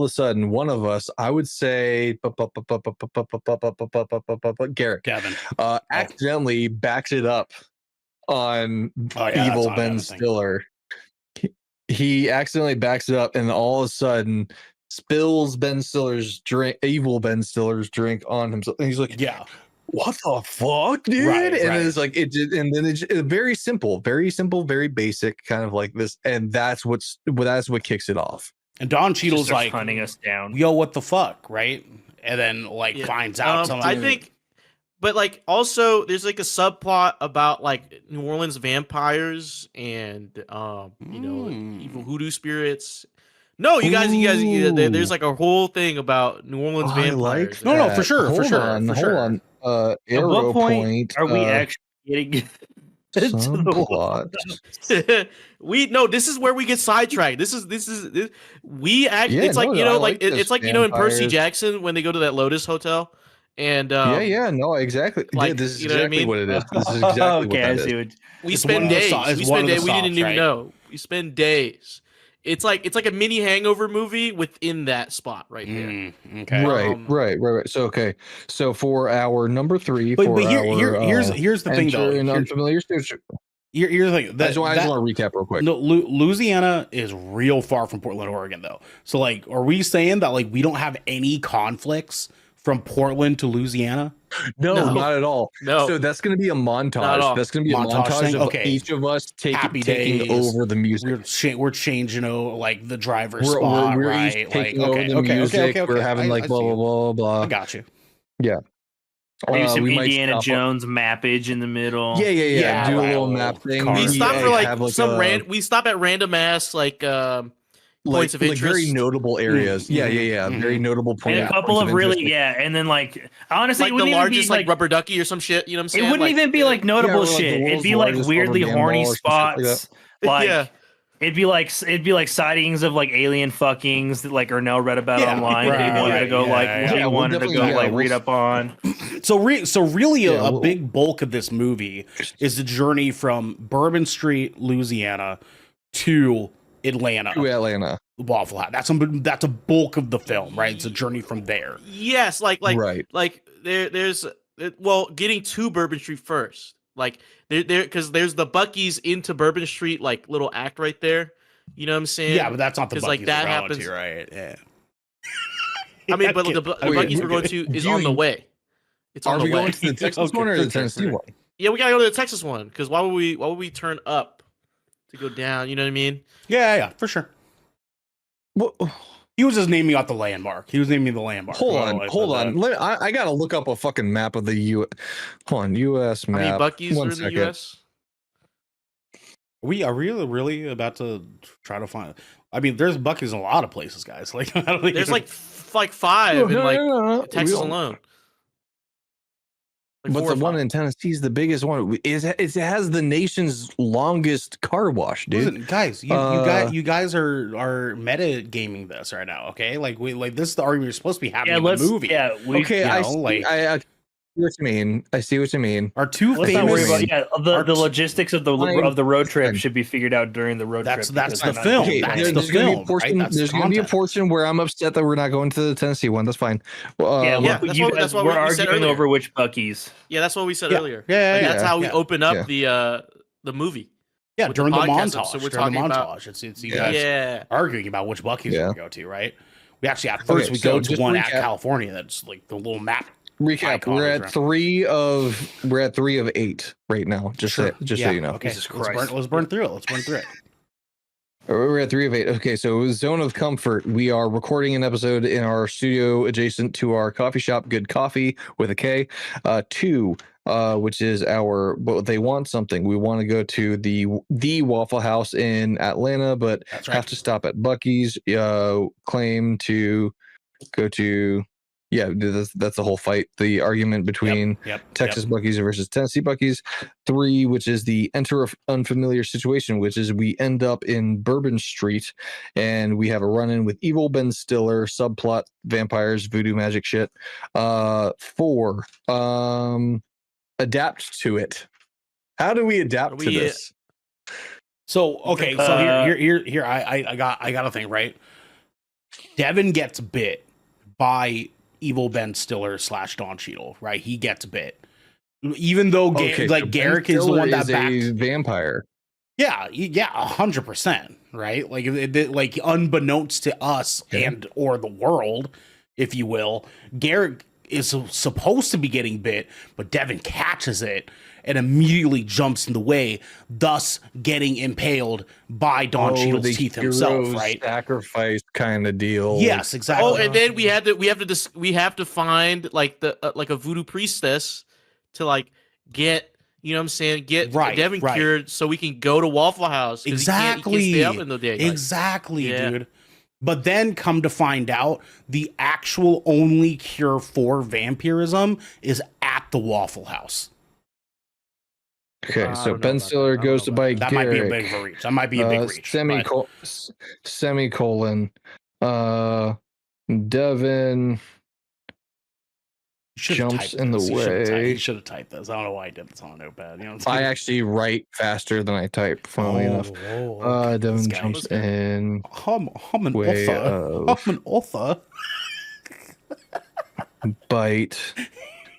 D: sudden, one of us, I would say, Garrick,
A: Devin,
D: accidentally backs it up on evil Ben Stiller. He accidentally backs it up, and all of a sudden spills evil Ben Stiller's drink on himself. And he's like,
A: yeah,
D: what the fuck, dude? It's like and then it's very simple, very basic, kind of like this, and that's what kicks it off.
A: And Don Cheadle's like
C: hunting us down.
A: Yo, what the fuck, right? And then finds out something.
B: I think, but like also there's like a subplot about like New Orleans vampires and evil hoodoo spirits. No, you guys, there's like a whole thing about New Orleans vampires.
A: No, for sure.
D: Hold on.
C: At what point are we actually getting
D: some plot?
B: This is where we get sidetracked. It's like it's like in Percy Jackson when they go to that Lotus Hotel. And
D: exactly.
B: Like,
D: this is
B: you know
D: exactly
B: what I mean?
D: what it is. This is exactly
C: okay,
D: what
C: I
D: that
C: see
D: is.
B: We spend days. We didn't even
A: right?
B: know. We spend days. It's like a mini Hangover movie within that spot right there.
A: Okay.
D: Right. So for our number 3,
A: but here's the thing though.
D: In unfamiliar territory.
A: Here's the thing.
D: I just want to recap real quick.
A: No, Louisiana is real far from Portland, Oregon, though. So, like, are we saying that like we don't have any conflicts from Portland to Louisiana?
D: No, not at all.
B: No.
D: So that's going to be a montage. That's going to be a montage of each of us taking over the music.
A: We're changing, like the driver's spot,
D: we're
A: right?
D: each taking over the music. We're having like blah blah blah blah.
A: I got you.
D: Yeah.
C: Maybe some Indiana Jones mappage in the middle.
D: Yeah. Do a little map thing.
B: We stop for like we stop at random ass points of interest,
D: very notable areas. Very notable points.
C: And a couple of really, and then like honestly,
B: like
C: it wouldn't
B: the largest
C: even be
B: like rubber ducky or some shit. You know what I'm saying?
C: It wouldn't even be like notable shit. It'd be like weirdly horny spots. It'd be like sightings of like alien fuckings that like Ernell read about online. He wanted to go wanted to go read up on.
A: So really a big bulk of this movie is the journey from Bourbon Street, Louisiana to Atlanta. Waffle House. That's a bulk of the film, right? It's a journey from there.
B: Yes, there's getting to Bourbon Street first. Like because there's the Buc-ee's into Bourbon Street like little act right there. You know what I'm saying?
A: Yeah, but that's not the Buc-ee's
B: like that happens,
A: to, right? Yeah.
B: I mean, but the Buc-ee's we're going to is on the way. It's on the way.
D: Are we going to the Texas one or the Tennessee one?
B: Yeah, we gotta go to the Texas one because why would we turn up to go down? You know what I mean?
A: Yeah, for sure.
D: Well,
A: He was just naming out the landmark. He was naming the landmark.
D: hold on. I gotta look up a fucking map of the U. Hold on, U.S. map.
B: How many Bucky's
D: One
B: are in the
D: second.
B: U.S.?
A: We are really about to try to find. I mean, there's Bucky's in a lot of places, guys. Like, I don't think
B: There's like 5 in like Texas alone. Like
D: But the one in Tennessee is the biggest one. It has the nation's longest car wash, dude.
A: Listen, guys, you guys are meta gaming this right now, okay? Like this is the argument you're supposed to be having in the movie.
C: Yeah,
D: okay, I see what you mean. I see what you mean.
A: Our two
C: Let's not worry
A: famous.
C: about the logistics of the road trip should be figured out during the road trip.
A: That's the film.
D: Okay,
A: That's the film.
D: There's going to be a portion where I'm upset that we're not going to the Tennessee one. That's fine.
B: That's what
C: we're
B: we said
C: arguing
B: earlier.
C: over which Bucky's.
B: Yeah, that's what we said earlier.
A: Yeah,
B: that's how we open up the movie.
A: Yeah,
B: with
A: during the
B: podcast
A: montage.
B: episode, we're
A: during
B: talking
A: the
B: about
A: montage. It's you guys arguing about which Bucky's we're going to go to, right? We actually at first we go to one at California that's like the little map.
D: Recap: we're at 3 of 8 right now. Just so you know.
A: Okay, let's burn through it.
D: We're at 3 of 8. Okay, so Zone of Comfort. We are recording an episode in our studio adjacent to our coffee shop, Good Coffee with a K. 2, which is our. But they want something. We want to go to the Waffle House in Atlanta, but have to stop at Bucky's. Claim to go to. Yeah, that's the whole fight. The argument between Texas Bucky's versus Tennessee Bucky's. 3, which is the enter unfamiliar situation, which is we end up in Bourbon Street and we have a run-in with evil Ben Stiller, subplot, vampires, voodoo magic shit. 4, adapt to it. How do we adapt to this?
A: So okay, so here I got a thing, right? Devin gets bit by evil Ben Stiller / Don Cheadle, right? He gets bit, even though Garrick is the one that backed
D: a vampire.
A: Yeah, 100%, right? Like unbeknownst to us and or the world, if you will, Garrick is supposed to be getting bit, but Devin catches it and immediately jumps in the way, thus getting impaled by Don Cheadle's teeth himself, right?
D: Sacrifice kind of deal.
A: Yes, exactly.
B: Oh, and then we have to find like the like a voodoo priestess to like get, you know what I'm saying, get Devin cured so we can go to Waffle House.
A: Exactly.
B: He can't stay up in the day.
A: Exactly, dude. But then come to find out, the actual only cure for vampirism is at the Waffle House.
D: Okay, so Ben Stiller goes to buy
A: that
D: Garrick.
A: Might be a big reach. That might be a big reach.
D: Semicolon. Devin jumps in the way.
A: He should have typed this. I don't know why I did this on a notepad. You know what I'm
D: I actually write faster than I type, funnily enough.
A: Okay.
D: Devin jumps in.
A: I'm an author. I'm an author.
D: Bite.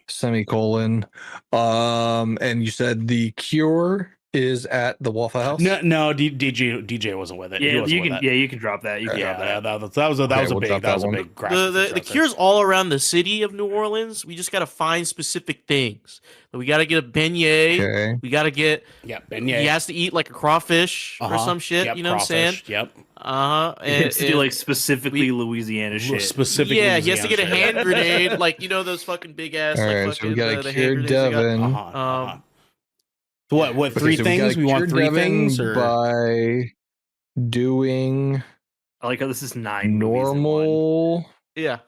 D: Semicolon. And you said the cure is at the Waffle House?
A: No, DJ wasn't with it.
C: Yeah, you can drop that.
A: That was a big graphic.
B: The cure's all around the city of New Orleans. We just got to find specific things. We got to get a beignet.
D: Okay.
B: We got to get
A: beignet.
B: He has to eat like a crawfish or some shit.
A: Yep,
B: you know what I'm saying?
A: Yep.
B: And
C: to do like specifically Louisiana shit.
B: He has to get a hand grenade, like those fucking big ass.
D: All right, so we got to cure Devin.
A: What 3 things? We want 3 things
D: by doing.
C: I like how this is 9
D: normal.
B: Yeah.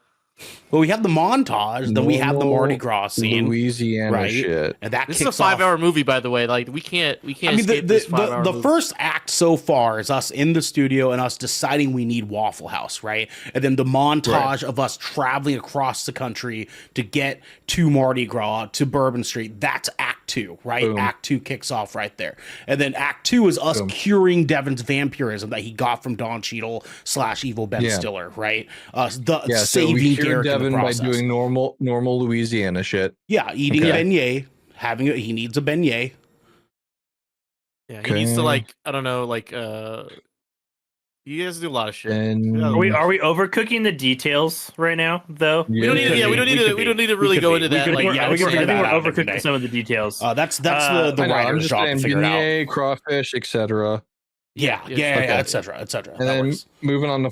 A: Well, we have the montage, then we have the Mardi Gras scene,
D: Louisiana shit,
A: and that
B: this is a 5-hour movie, by the way. Like we can't. I mean, escape this 5-hour
A: the
B: movie.
A: first act so far is us in the studio and us deciding we need Waffle House, right? And then the montage of us traveling across the country to get to Mardi Gras to Bourbon Street. That's Act 2, right? Boom. Act 2 kicks off right there, and then Act 2 is us curing Devin's vampirism that he got from Don Cheadle / evil Ben Stiller, right? Saving Garrick
D: Devin by doing normal Louisiana shit.
A: Yeah, eating a beignet, he needs a beignet.
B: Yeah, he needs to You guys do a lot of shit.
D: And
C: Are we overcooking the details right now, though?
B: We don't need to. Yeah, we don't need to really go into that.
A: Like,
C: I think we're overcooking some of the details.
A: That's the writer's job to figure it out.
D: Crawfish, etc.
A: Yeah, etc.
D: And then moving on to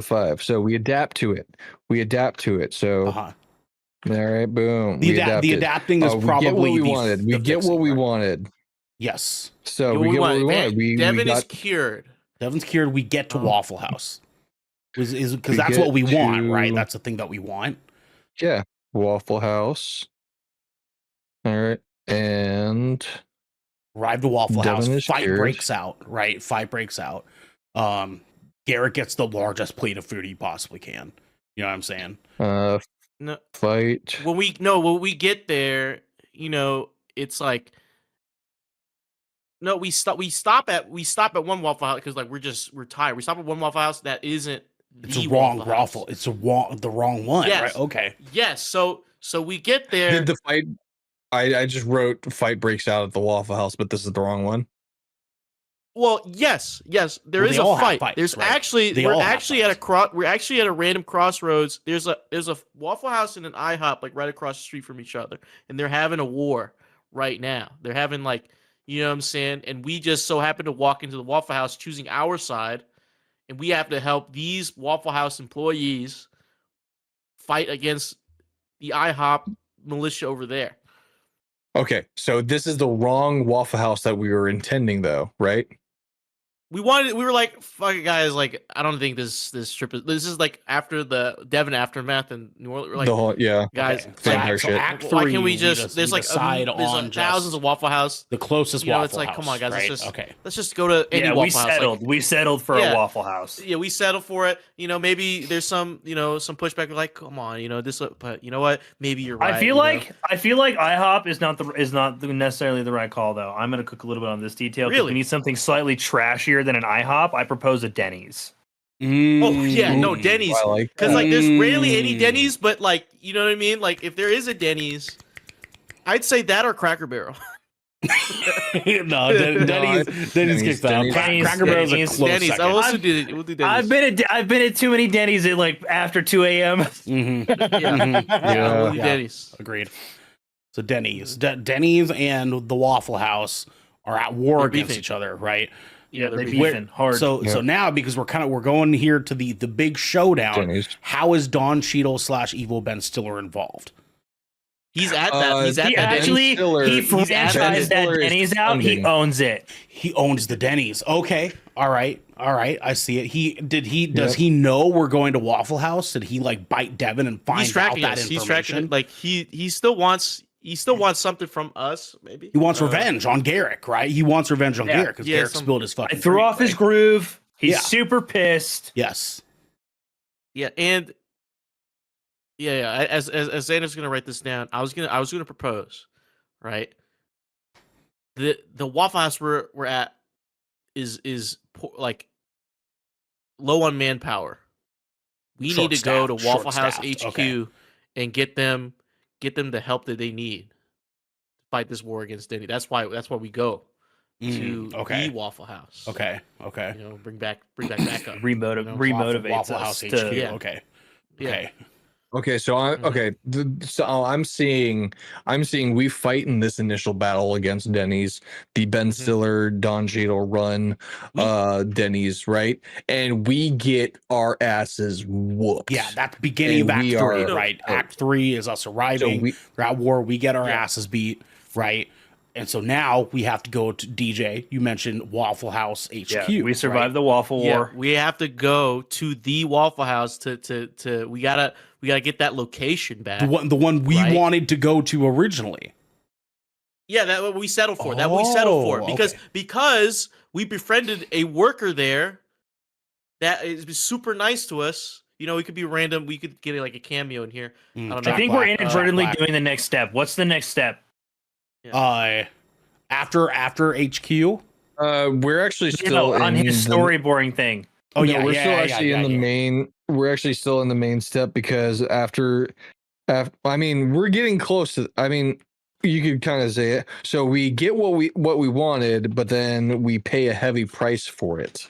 D: 5. So we adapt to it. So all right, boom.
A: The adapting is probably
D: we wanted. We get what we wanted.
A: Yes.
D: So we get what we wanted.
B: Devin is cured.
A: Devin's cured. We get to Waffle House. Is because that's what we want, right? That's the thing that we want.
D: Yeah, Waffle House. All right, and
A: arrive to Waffle House. Fight
D: cured.
A: breaks out. Right, fight breaks out. Garrick gets the largest plate of food he possibly can. You know what I'm saying?
B: No
D: fight.
B: When we get there, it's like. No, we stop at one Waffle House because like we're tired. We stop at one Waffle House that isn't
A: the wrong waffle. It's the wrong one.
B: Yes.
A: Right? Okay.
B: Yes. So we get there.
D: Did the fight? I just wrote fight breaks out at the Waffle House, but this is the wrong one.
B: Well, yes. There is a fight. There's
A: right?
B: actually we're actually at a random crossroads. There's a Waffle House and an IHOP like right across the street from each other, and they're having a war right now. They're having like. You know what I'm saying? And we just so happen to walk into the Waffle House choosing our side, and we have to help these Waffle House employees fight against the IHOP militia over there.
D: Okay, so this is the wrong Waffle House that we were intending, though, right?
B: We were like, fuck it, guys, like, I don't think this trip is like after the Devin aftermath in New Orleans. We're like,
D: the whole,
B: guys,
A: okay. So Act 3,
B: why can't we just, there's like thousands of Waffle House.
A: The closest Waffle House.
B: It's like, come on, guys,
A: right?
B: let's just go to any Waffle House.
C: We settled for a Waffle House.
B: Yeah, we settled for it. Maybe there's some pushback. We're like, come on, this, but you know what? Maybe you're right.
C: I feel like IHOP is not necessarily the right call, though. I'm gonna cook a little bit on this detail.
B: Really?
C: We need something slightly trashier than an IHOP. I propose a Denny's.
B: Oh yeah, no Denny's. Because like there's rarely any Denny's, but like you know what I mean. Like if there is a Denny's, I'd say that or Cracker Barrel.
A: No, Denny's kicked out. Cracker Barrel's a close second.
B: I'll also we'll do
C: Denny's. I've been at too many Denny's at like after 2 a.m.
B: We'll do Denny's.
A: Agreed. So Denny's and the Waffle House are at war against each other, right?
C: Yeah, they're beefing hard.
A: So now because we're going here to the big showdown.
D: Denny's.
A: How is Don Cheadle / Evil Ben Stiller involved?
B: He's at that. He
C: franchised that Denny's out. He owns it.
A: He owns the Denny's. Okay. All right. I see it. Does he know we're going to Waffle House? Did he like bite Devin and find out that information?
B: He's tracking it. Like he still wants something from us, maybe.
A: He wants revenge on Garrick, right? He wants revenge on Garrick because Garrick spilled his fucking.
C: I threw off his groove. He's super pissed.
A: Yes.
B: Yeah, and as Xander's gonna write this down, I was gonna propose, right? The Waffle House we're at is like low on manpower. We need to go to Waffle House HQ and get them the help that they need to fight this war against Denny. That's why we go to the Waffle House.
A: Okay.
B: Bring back backup.
C: Remotivate
A: Waffle House HQ. Okay.
D: Okay, so I'm seeing we fight in this initial battle against Denny's, the Ben Stiller, Don Cheadle run, Denny's, right? And we get our asses whooped.
A: Yeah, that's the beginning of Act 3, right? Act 3 is us arriving. We're at war. We get our asses beat, right? And so now we have to go to DJ. You mentioned Waffle House HQ.
C: Yeah, we survived the Waffle War.
B: We have to go to the Waffle House to we gotta get that location back.
A: The one we wanted to go to originally.
B: Yeah, that we settled for. Because we befriended a worker there that is super nice to us. We could be random. We could get like a cameo in here. I don't know.
C: I think we're inadvertently doing the next step. What's the next step?
A: Yeah. After HQ,
D: we're actually still
C: on his storyboarding thing.
D: Oh yeah, we're still actually in the main. We're actually still in the main step because after I mean, we're getting close to. I mean, you could kind of say it. So we get what we wanted, but then we pay a heavy price for it.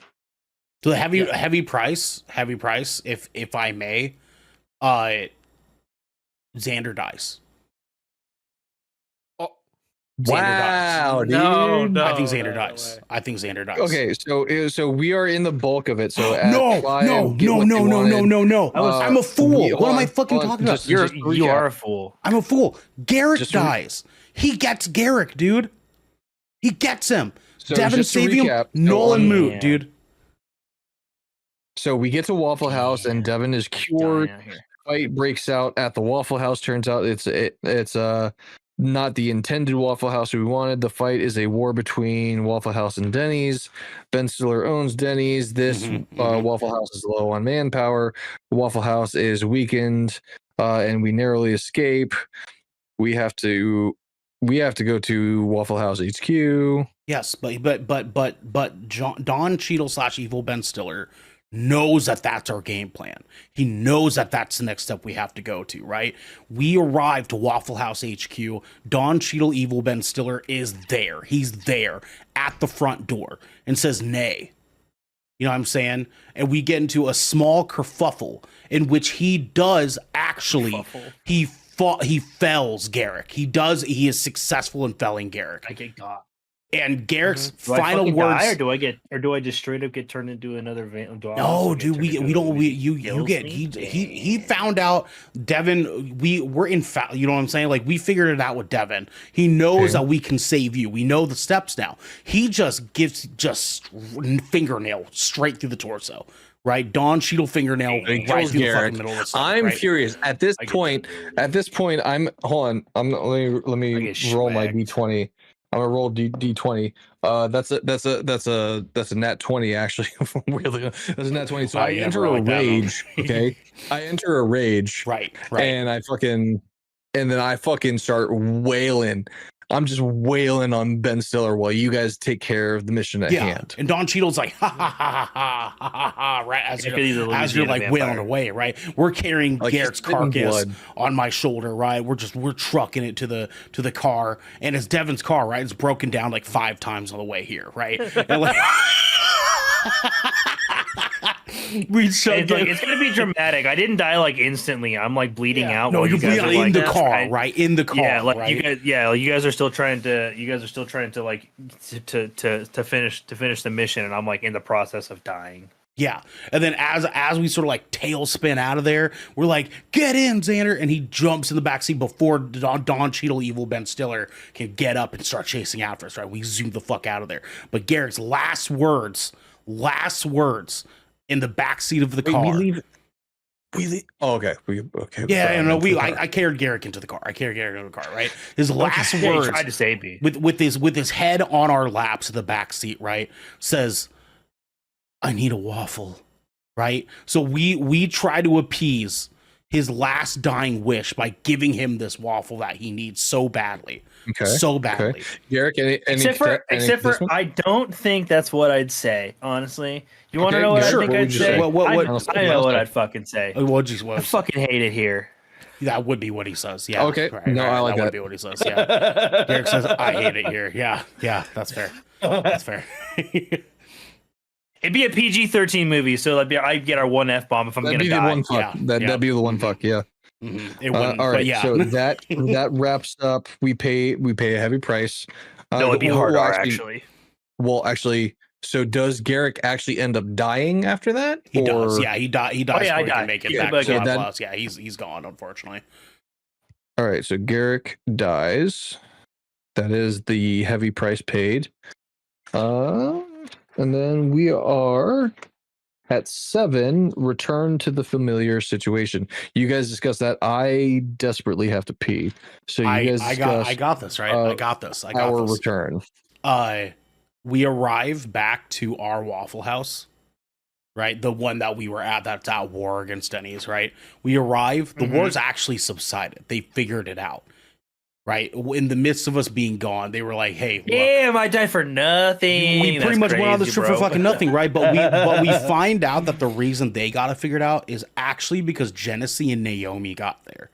A: So the heavy price, if I may, Xander dies.
D: Wow, dude.
B: No,
A: I think Xander
B: no
A: dies.
B: way.
A: I think Xander dies.
D: Okay, so we are in the bulk of it. So
A: No. I'm a fool. What am I fucking talking about?
C: You are a fool.
A: I'm a fool. Garrick dies. He gets Garrick, dude. He gets him.
D: So
A: Devin save him. Nolan moot, dude.
D: So we get to Waffle House and Devin is cured. Fight breaks out at the Waffle House. Turns out it's not the intended Waffle House we wanted. The fight is a war between Waffle House and Denny's. Ben Stiller owns Denny's. This Waffle House is low on manpower. Waffle House is weakened, and we narrowly escape. We have to go to Waffle House HQ.
A: Yes, but Don Cheadle / Evil Ben Stiller knows that that's our game plan. He knows that that's the next step we have to go to, right? We arrive to Waffle House HQ. Don Cheadle, Evil Ben Stiller is there. He's there at the front door and says, nay. You know what I'm saying? And we get into a small kerfuffle in which he does actually, he fells Garrick. He is successful in felling Garrick.
C: I get got.
A: And Garrick's
C: Do
A: final words,
C: die, or do I just straight up get turned into another van?
A: No, dude, he found out Devin. We're in you know what I'm saying? Like, we figured it out with Devin. He knows that we can save you. We know the steps now. He just gives fingernail straight through the torso. Right, Don Cheadle fingernail right through the fucking middle of the stomach.
D: I'm furious at this point. At this point, I'm hold on. Let me roll my d20. I'm gonna roll D20. That's a nat 20 actually. Really, that's a nat 20. So I enter a rage. Okay, I enter a rage.
A: Right.
D: And then I fucking start wailing. I'm just wailing on Ben Stiller while you guys take care of the mission at hand.
A: And Don Cheadle's like, ha ha ha ha ha ha ha, right? As you're like wailing away, right? We're carrying Garrett's carcass on my shoulder, right? We're trucking it to the car, and it's Devin's car, right? It's broken down like 5 times on the way here, right? And like,
C: it's gonna be dramatic. I didn't die like instantly. I'm like bleeding out.
A: No, you're bleeding in the car, right? In the car.
C: Yeah, like
A: right?
C: you guys are still trying to like to finish the mission, and I'm like in the process of dying.
A: Yeah, and then as we sort of like tailspin out of there, we're like, "Get in, Xander!" And he jumps in the backseat before Don Cheadle, Evil Ben Stiller can get up and start chasing after us. Right, we zoom the fuck out of there. But Garrick's last words in the backseat of the car.
D: We leave. Oh, okay. Okay.
A: Yeah, I carried Garrick into the car. Right. His last words,
C: tried to save me
A: with his head on our laps in the backseat. Right, says, "I need a waffle." Right. So we try to appease his last dying wish by giving him this waffle that he needs so badly.
D: Okay.
A: So badly.
D: Okay. Garrick,
C: except for I don't think that's what I'd say, honestly. You want to know what I think I'd say? I know what I'd fucking say. I fucking hate it here.
A: That would be what he says. Yeah.
D: Okay. I like that.
A: That would be what he says. Yeah. Garrick says, "I hate it here." Yeah. Yeah. That's fair. That's fair.
C: It'd be a PG-13 movie, so I'd get our one F-bomb if I'm going to die.
D: That'd be the one fuck. Yeah.
A: Mm-hmm. It wouldn't,
D: all right.
A: yeah.
D: So that wraps up. We pay a heavy price.
C: No, it'd be hard actually.
D: Well, actually, so does Garrick actually end up dying after that?
A: He does. Yeah, he dies. He can make it back to
D: so
A: plus. Yeah, he's gone, unfortunately.
D: All right. So Garrick dies. That is the heavy price paid. And then we are at 7, return to the familiar situation. You guys discuss that. I desperately have to pee. So you guys
A: I got this, right? I got this.
D: Our return.
A: We arrive back to our Waffle House, right? The one that we were at, that's at war against Denny's, right? We arrive, the war's actually subsided. They figured it out. Right in the midst of us being gone, they were like, "Hey, look,
C: damn, I died for nothing."
A: We pretty much went on this trip for fucking nothing, right? But we find out that the reason they got it figured out is actually because Jenesy and Naomi got there.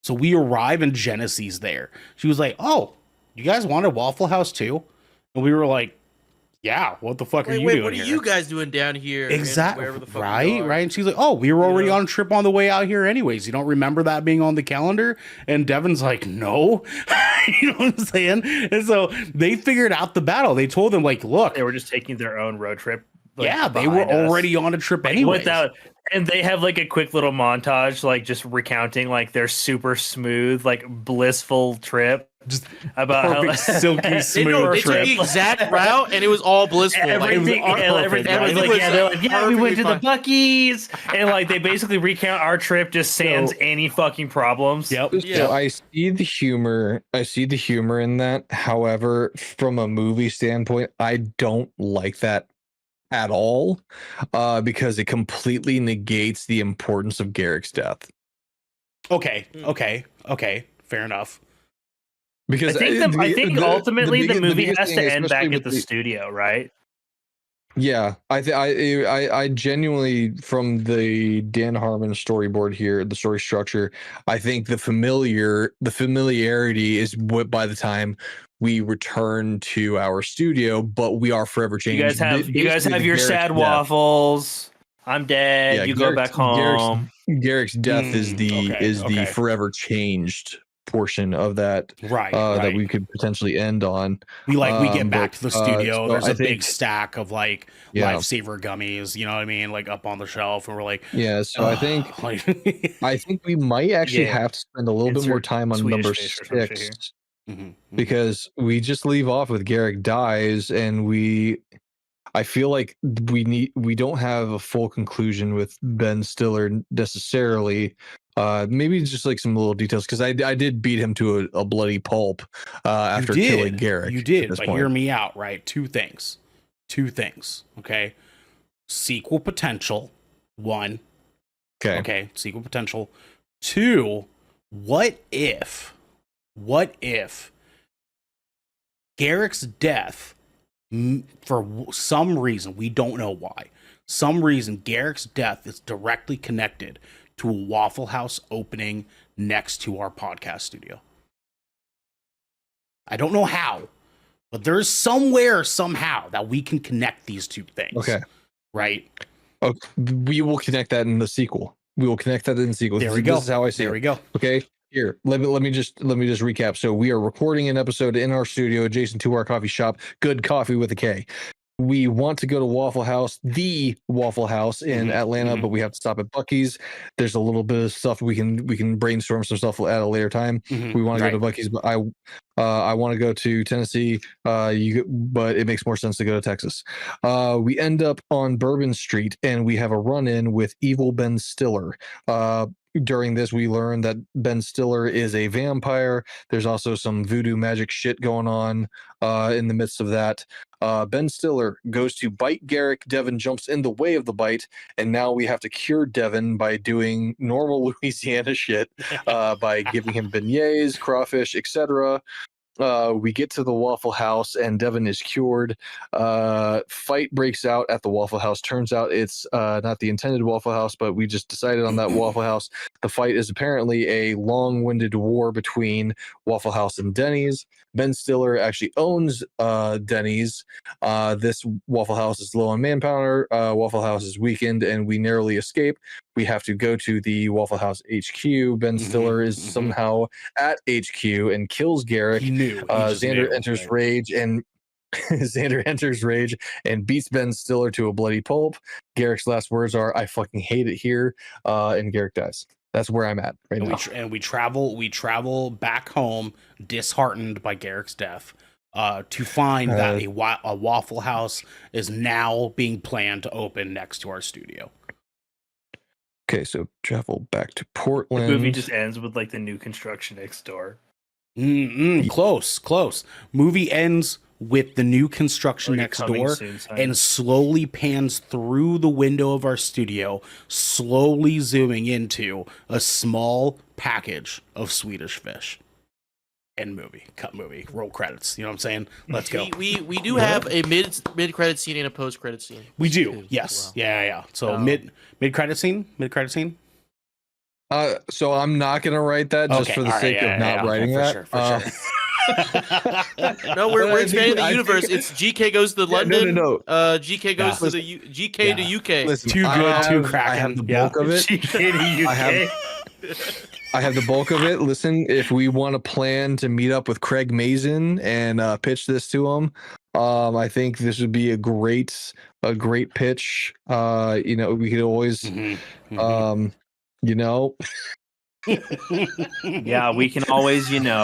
A: So we arrive and Jenesy's there. She was like, "Oh, you guys wanted Waffle House too?" And we were like, yeah, what the fuck are
B: Wait,
A: you
B: wait,
A: doing
B: what are
A: here?
B: you guys doing down here?
A: Exactly.
B: Wherever the fuck
A: Right,
B: you are?
A: right. And she's like, "Oh, we were already
B: know?
A: on a trip on the way out here, anyways. You don't remember that being on the calendar?" And Devin's like, "No," you know what I'm saying? And so they figured out the battle. They told them, like, "Look,
C: They were just taking their own road trip. Like,
A: yeah, they were
C: behind us.
A: already on a trip anyways."
C: Without, and they have like a quick little montage, like just recounting like their super smooth, like blissful trip.
A: Just
C: about
A: perfect, silky, smooth
B: They took
A: trip.
B: the exact route, and it was all blissful.
C: Everything,
A: Like, it was
C: everything,
A: perfect,
C: like,
A: right?
C: yeah, they're like, yeah, we went to the
B: perfectly
C: Buc-ee's, and like they basically recount our trip just sans any fucking problems.
A: Yep.
B: Yeah.
D: So I see the humor. I see the humor in that. However, from a movie standpoint, I don't like that at all, because it completely negates the importance of Garrick's death.
A: Okay. Fair enough.
D: Because
C: I think ultimately the movie
D: biggest
C: has
D: thing,
C: to end
D: especially
C: back at
D: with
C: the studio, right?
D: Yeah, I genuinely, from the Dan Harmon storyboard here, the story structure, I think the familiarity is what by the time we return to our studio, but we are forever changed.
C: You guys have
D: Basically,
C: your
D: Garrick's
C: sad
D: death.
C: waffles. I'm dead.
D: Yeah,
C: you go back home.
D: Garrick's death is the forever changed portion of that,
A: Right.
D: that we could potentially end on.
A: We get back to the studio.
D: so
A: There's
D: I
A: a big
D: think-
A: stack of like lifesaver gummies, you know what I mean, like up on the shelf, and we're like,
D: yeah. So I think
A: like,
D: I think we might actually have to spend a little bit more time on
C: Swedish
D: number
C: fish or some shit
D: 6,
A: because
D: because we just leave off with Garrick dies, and I feel like we don't have a full conclusion with Ben Stiller necessarily. Maybe just like some little details, because I did beat him to a bloody pulp after killing Garrick.
A: You did, but hear me out, right? Two things. Okay, sequel potential. 1. Okay, sequel potential. 2. What if Garrick's death, for some reason, we don't know why, Garrick's death is directly connected to a Waffle House opening next to our podcast studio? I don't know how, but there's somehow that we can connect these two things.
D: Okay.
A: Right?
D: Okay. We will connect that in the sequel. There we go. This is how I see it.
A: There we go.
D: Okay. Here, let me just recap. So we are recording an episode in our studio adjacent to our coffee shop, Good Coffee with a K. We want to go to Waffle House, the Waffle House in Atlanta, but we have to stop at Buc-ee's. There's a little bit of stuff we can brainstorm some stuff at a later time. We want to go to Buc-ee's, but I want to go to Tennessee. But it makes more sense to go to Texas. We end up on Bourbon Street, and we have a run-in with evil Ben Stiller. During this, we learn that Ben Stiller is a vampire. There's also some voodoo magic shit going on in the midst of that. Ben Stiller goes to bite Garrick. Devin jumps in the way of the bite, and now we have to cure Devin by doing normal Louisiana shit, by giving him beignets, crawfish, etc. We get to the Waffle House, and Devin is cured. Fight breaks out at the Waffle House. Turns out it's not the intended Waffle House, but we just decided on that Waffle House. The fight is apparently a long-winded war between Waffle House and Denny's. Ben Stiller actually owns Denny's. This Waffle House is low on manpower. Waffle House is weakened, and we narrowly escape. We have to go to the Waffle House HQ. Ben Stiller is somehow at HQ and kills Garrick. Xander enters rage and Xander enters rage and beats Ben Stiller to a bloody pulp. Garrick's last words are, "I fucking hate it here," and Garrick dies. That's where I'm at right now.
A: And we travel back home, disheartened by Garrick's death, to find that a Waffle House is now being planned to open next to our studio.
D: Okay, so travel back to Portland.
C: The movie just ends with like the new construction next door.
A: Close. Movie ends with the new construction next door and slowly pans through the window of our studio, slowly zooming into a small package of Swedish fish. End movie, cut movie, roll credits. You know what I'm saying? Let's go.
B: We do have a mid credit scene and a post credit scene.
A: We do. Yes. Well. Yeah. So mid credit scene.
D: So I'm not gonna write that just for the sake of not writing that.
A: For sure.
B: No, we're expanding the universe. It's GK goes to London.
E: No.
B: GK goes to the GK to UK.
D: Listen,
A: Too good, too Kraken.
D: I have the bulk of it.
C: GK to UK.
D: I have the bulk of it. Listen, if we want to plan to meet up with Craig Mazin and pitch this to him, I think this would be a great pitch. We could always,
C: Yeah, we can always,
A: You can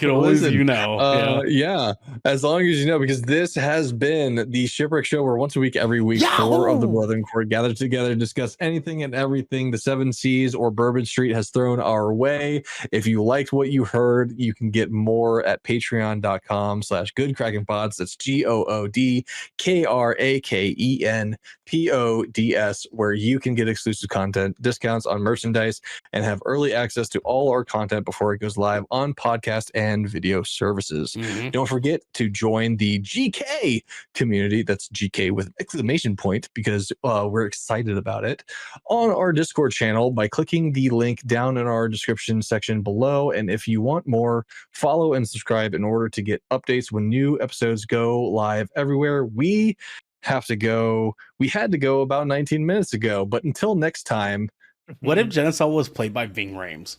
A: always,
D: Listen,
A: yeah.
D: yeah, as long as because this has been the Shipwreck Show, where once a week, every week, four of the Brethren Court gather together to discuss anything and everything the Seven Seas or Bourbon Street has thrown our way. If you liked what you heard, you can get more at patreon.com/goodkrakenpods. That's GOODKRAKENPODS, where you can get exclusive content, discounts on merchandise, and have early access to all our content before it goes live on podcast and video services. Don't forget to join the GK community. That's GK with an exclamation point, because we're excited about it, on our Discord channel by clicking the link down in our description section below. And if you want more, follow and subscribe in order to get updates when new episodes go live everywhere. We had to go about 19 minutes ago, but until next time.
A: What if Jenesy was played by Ving Rhames?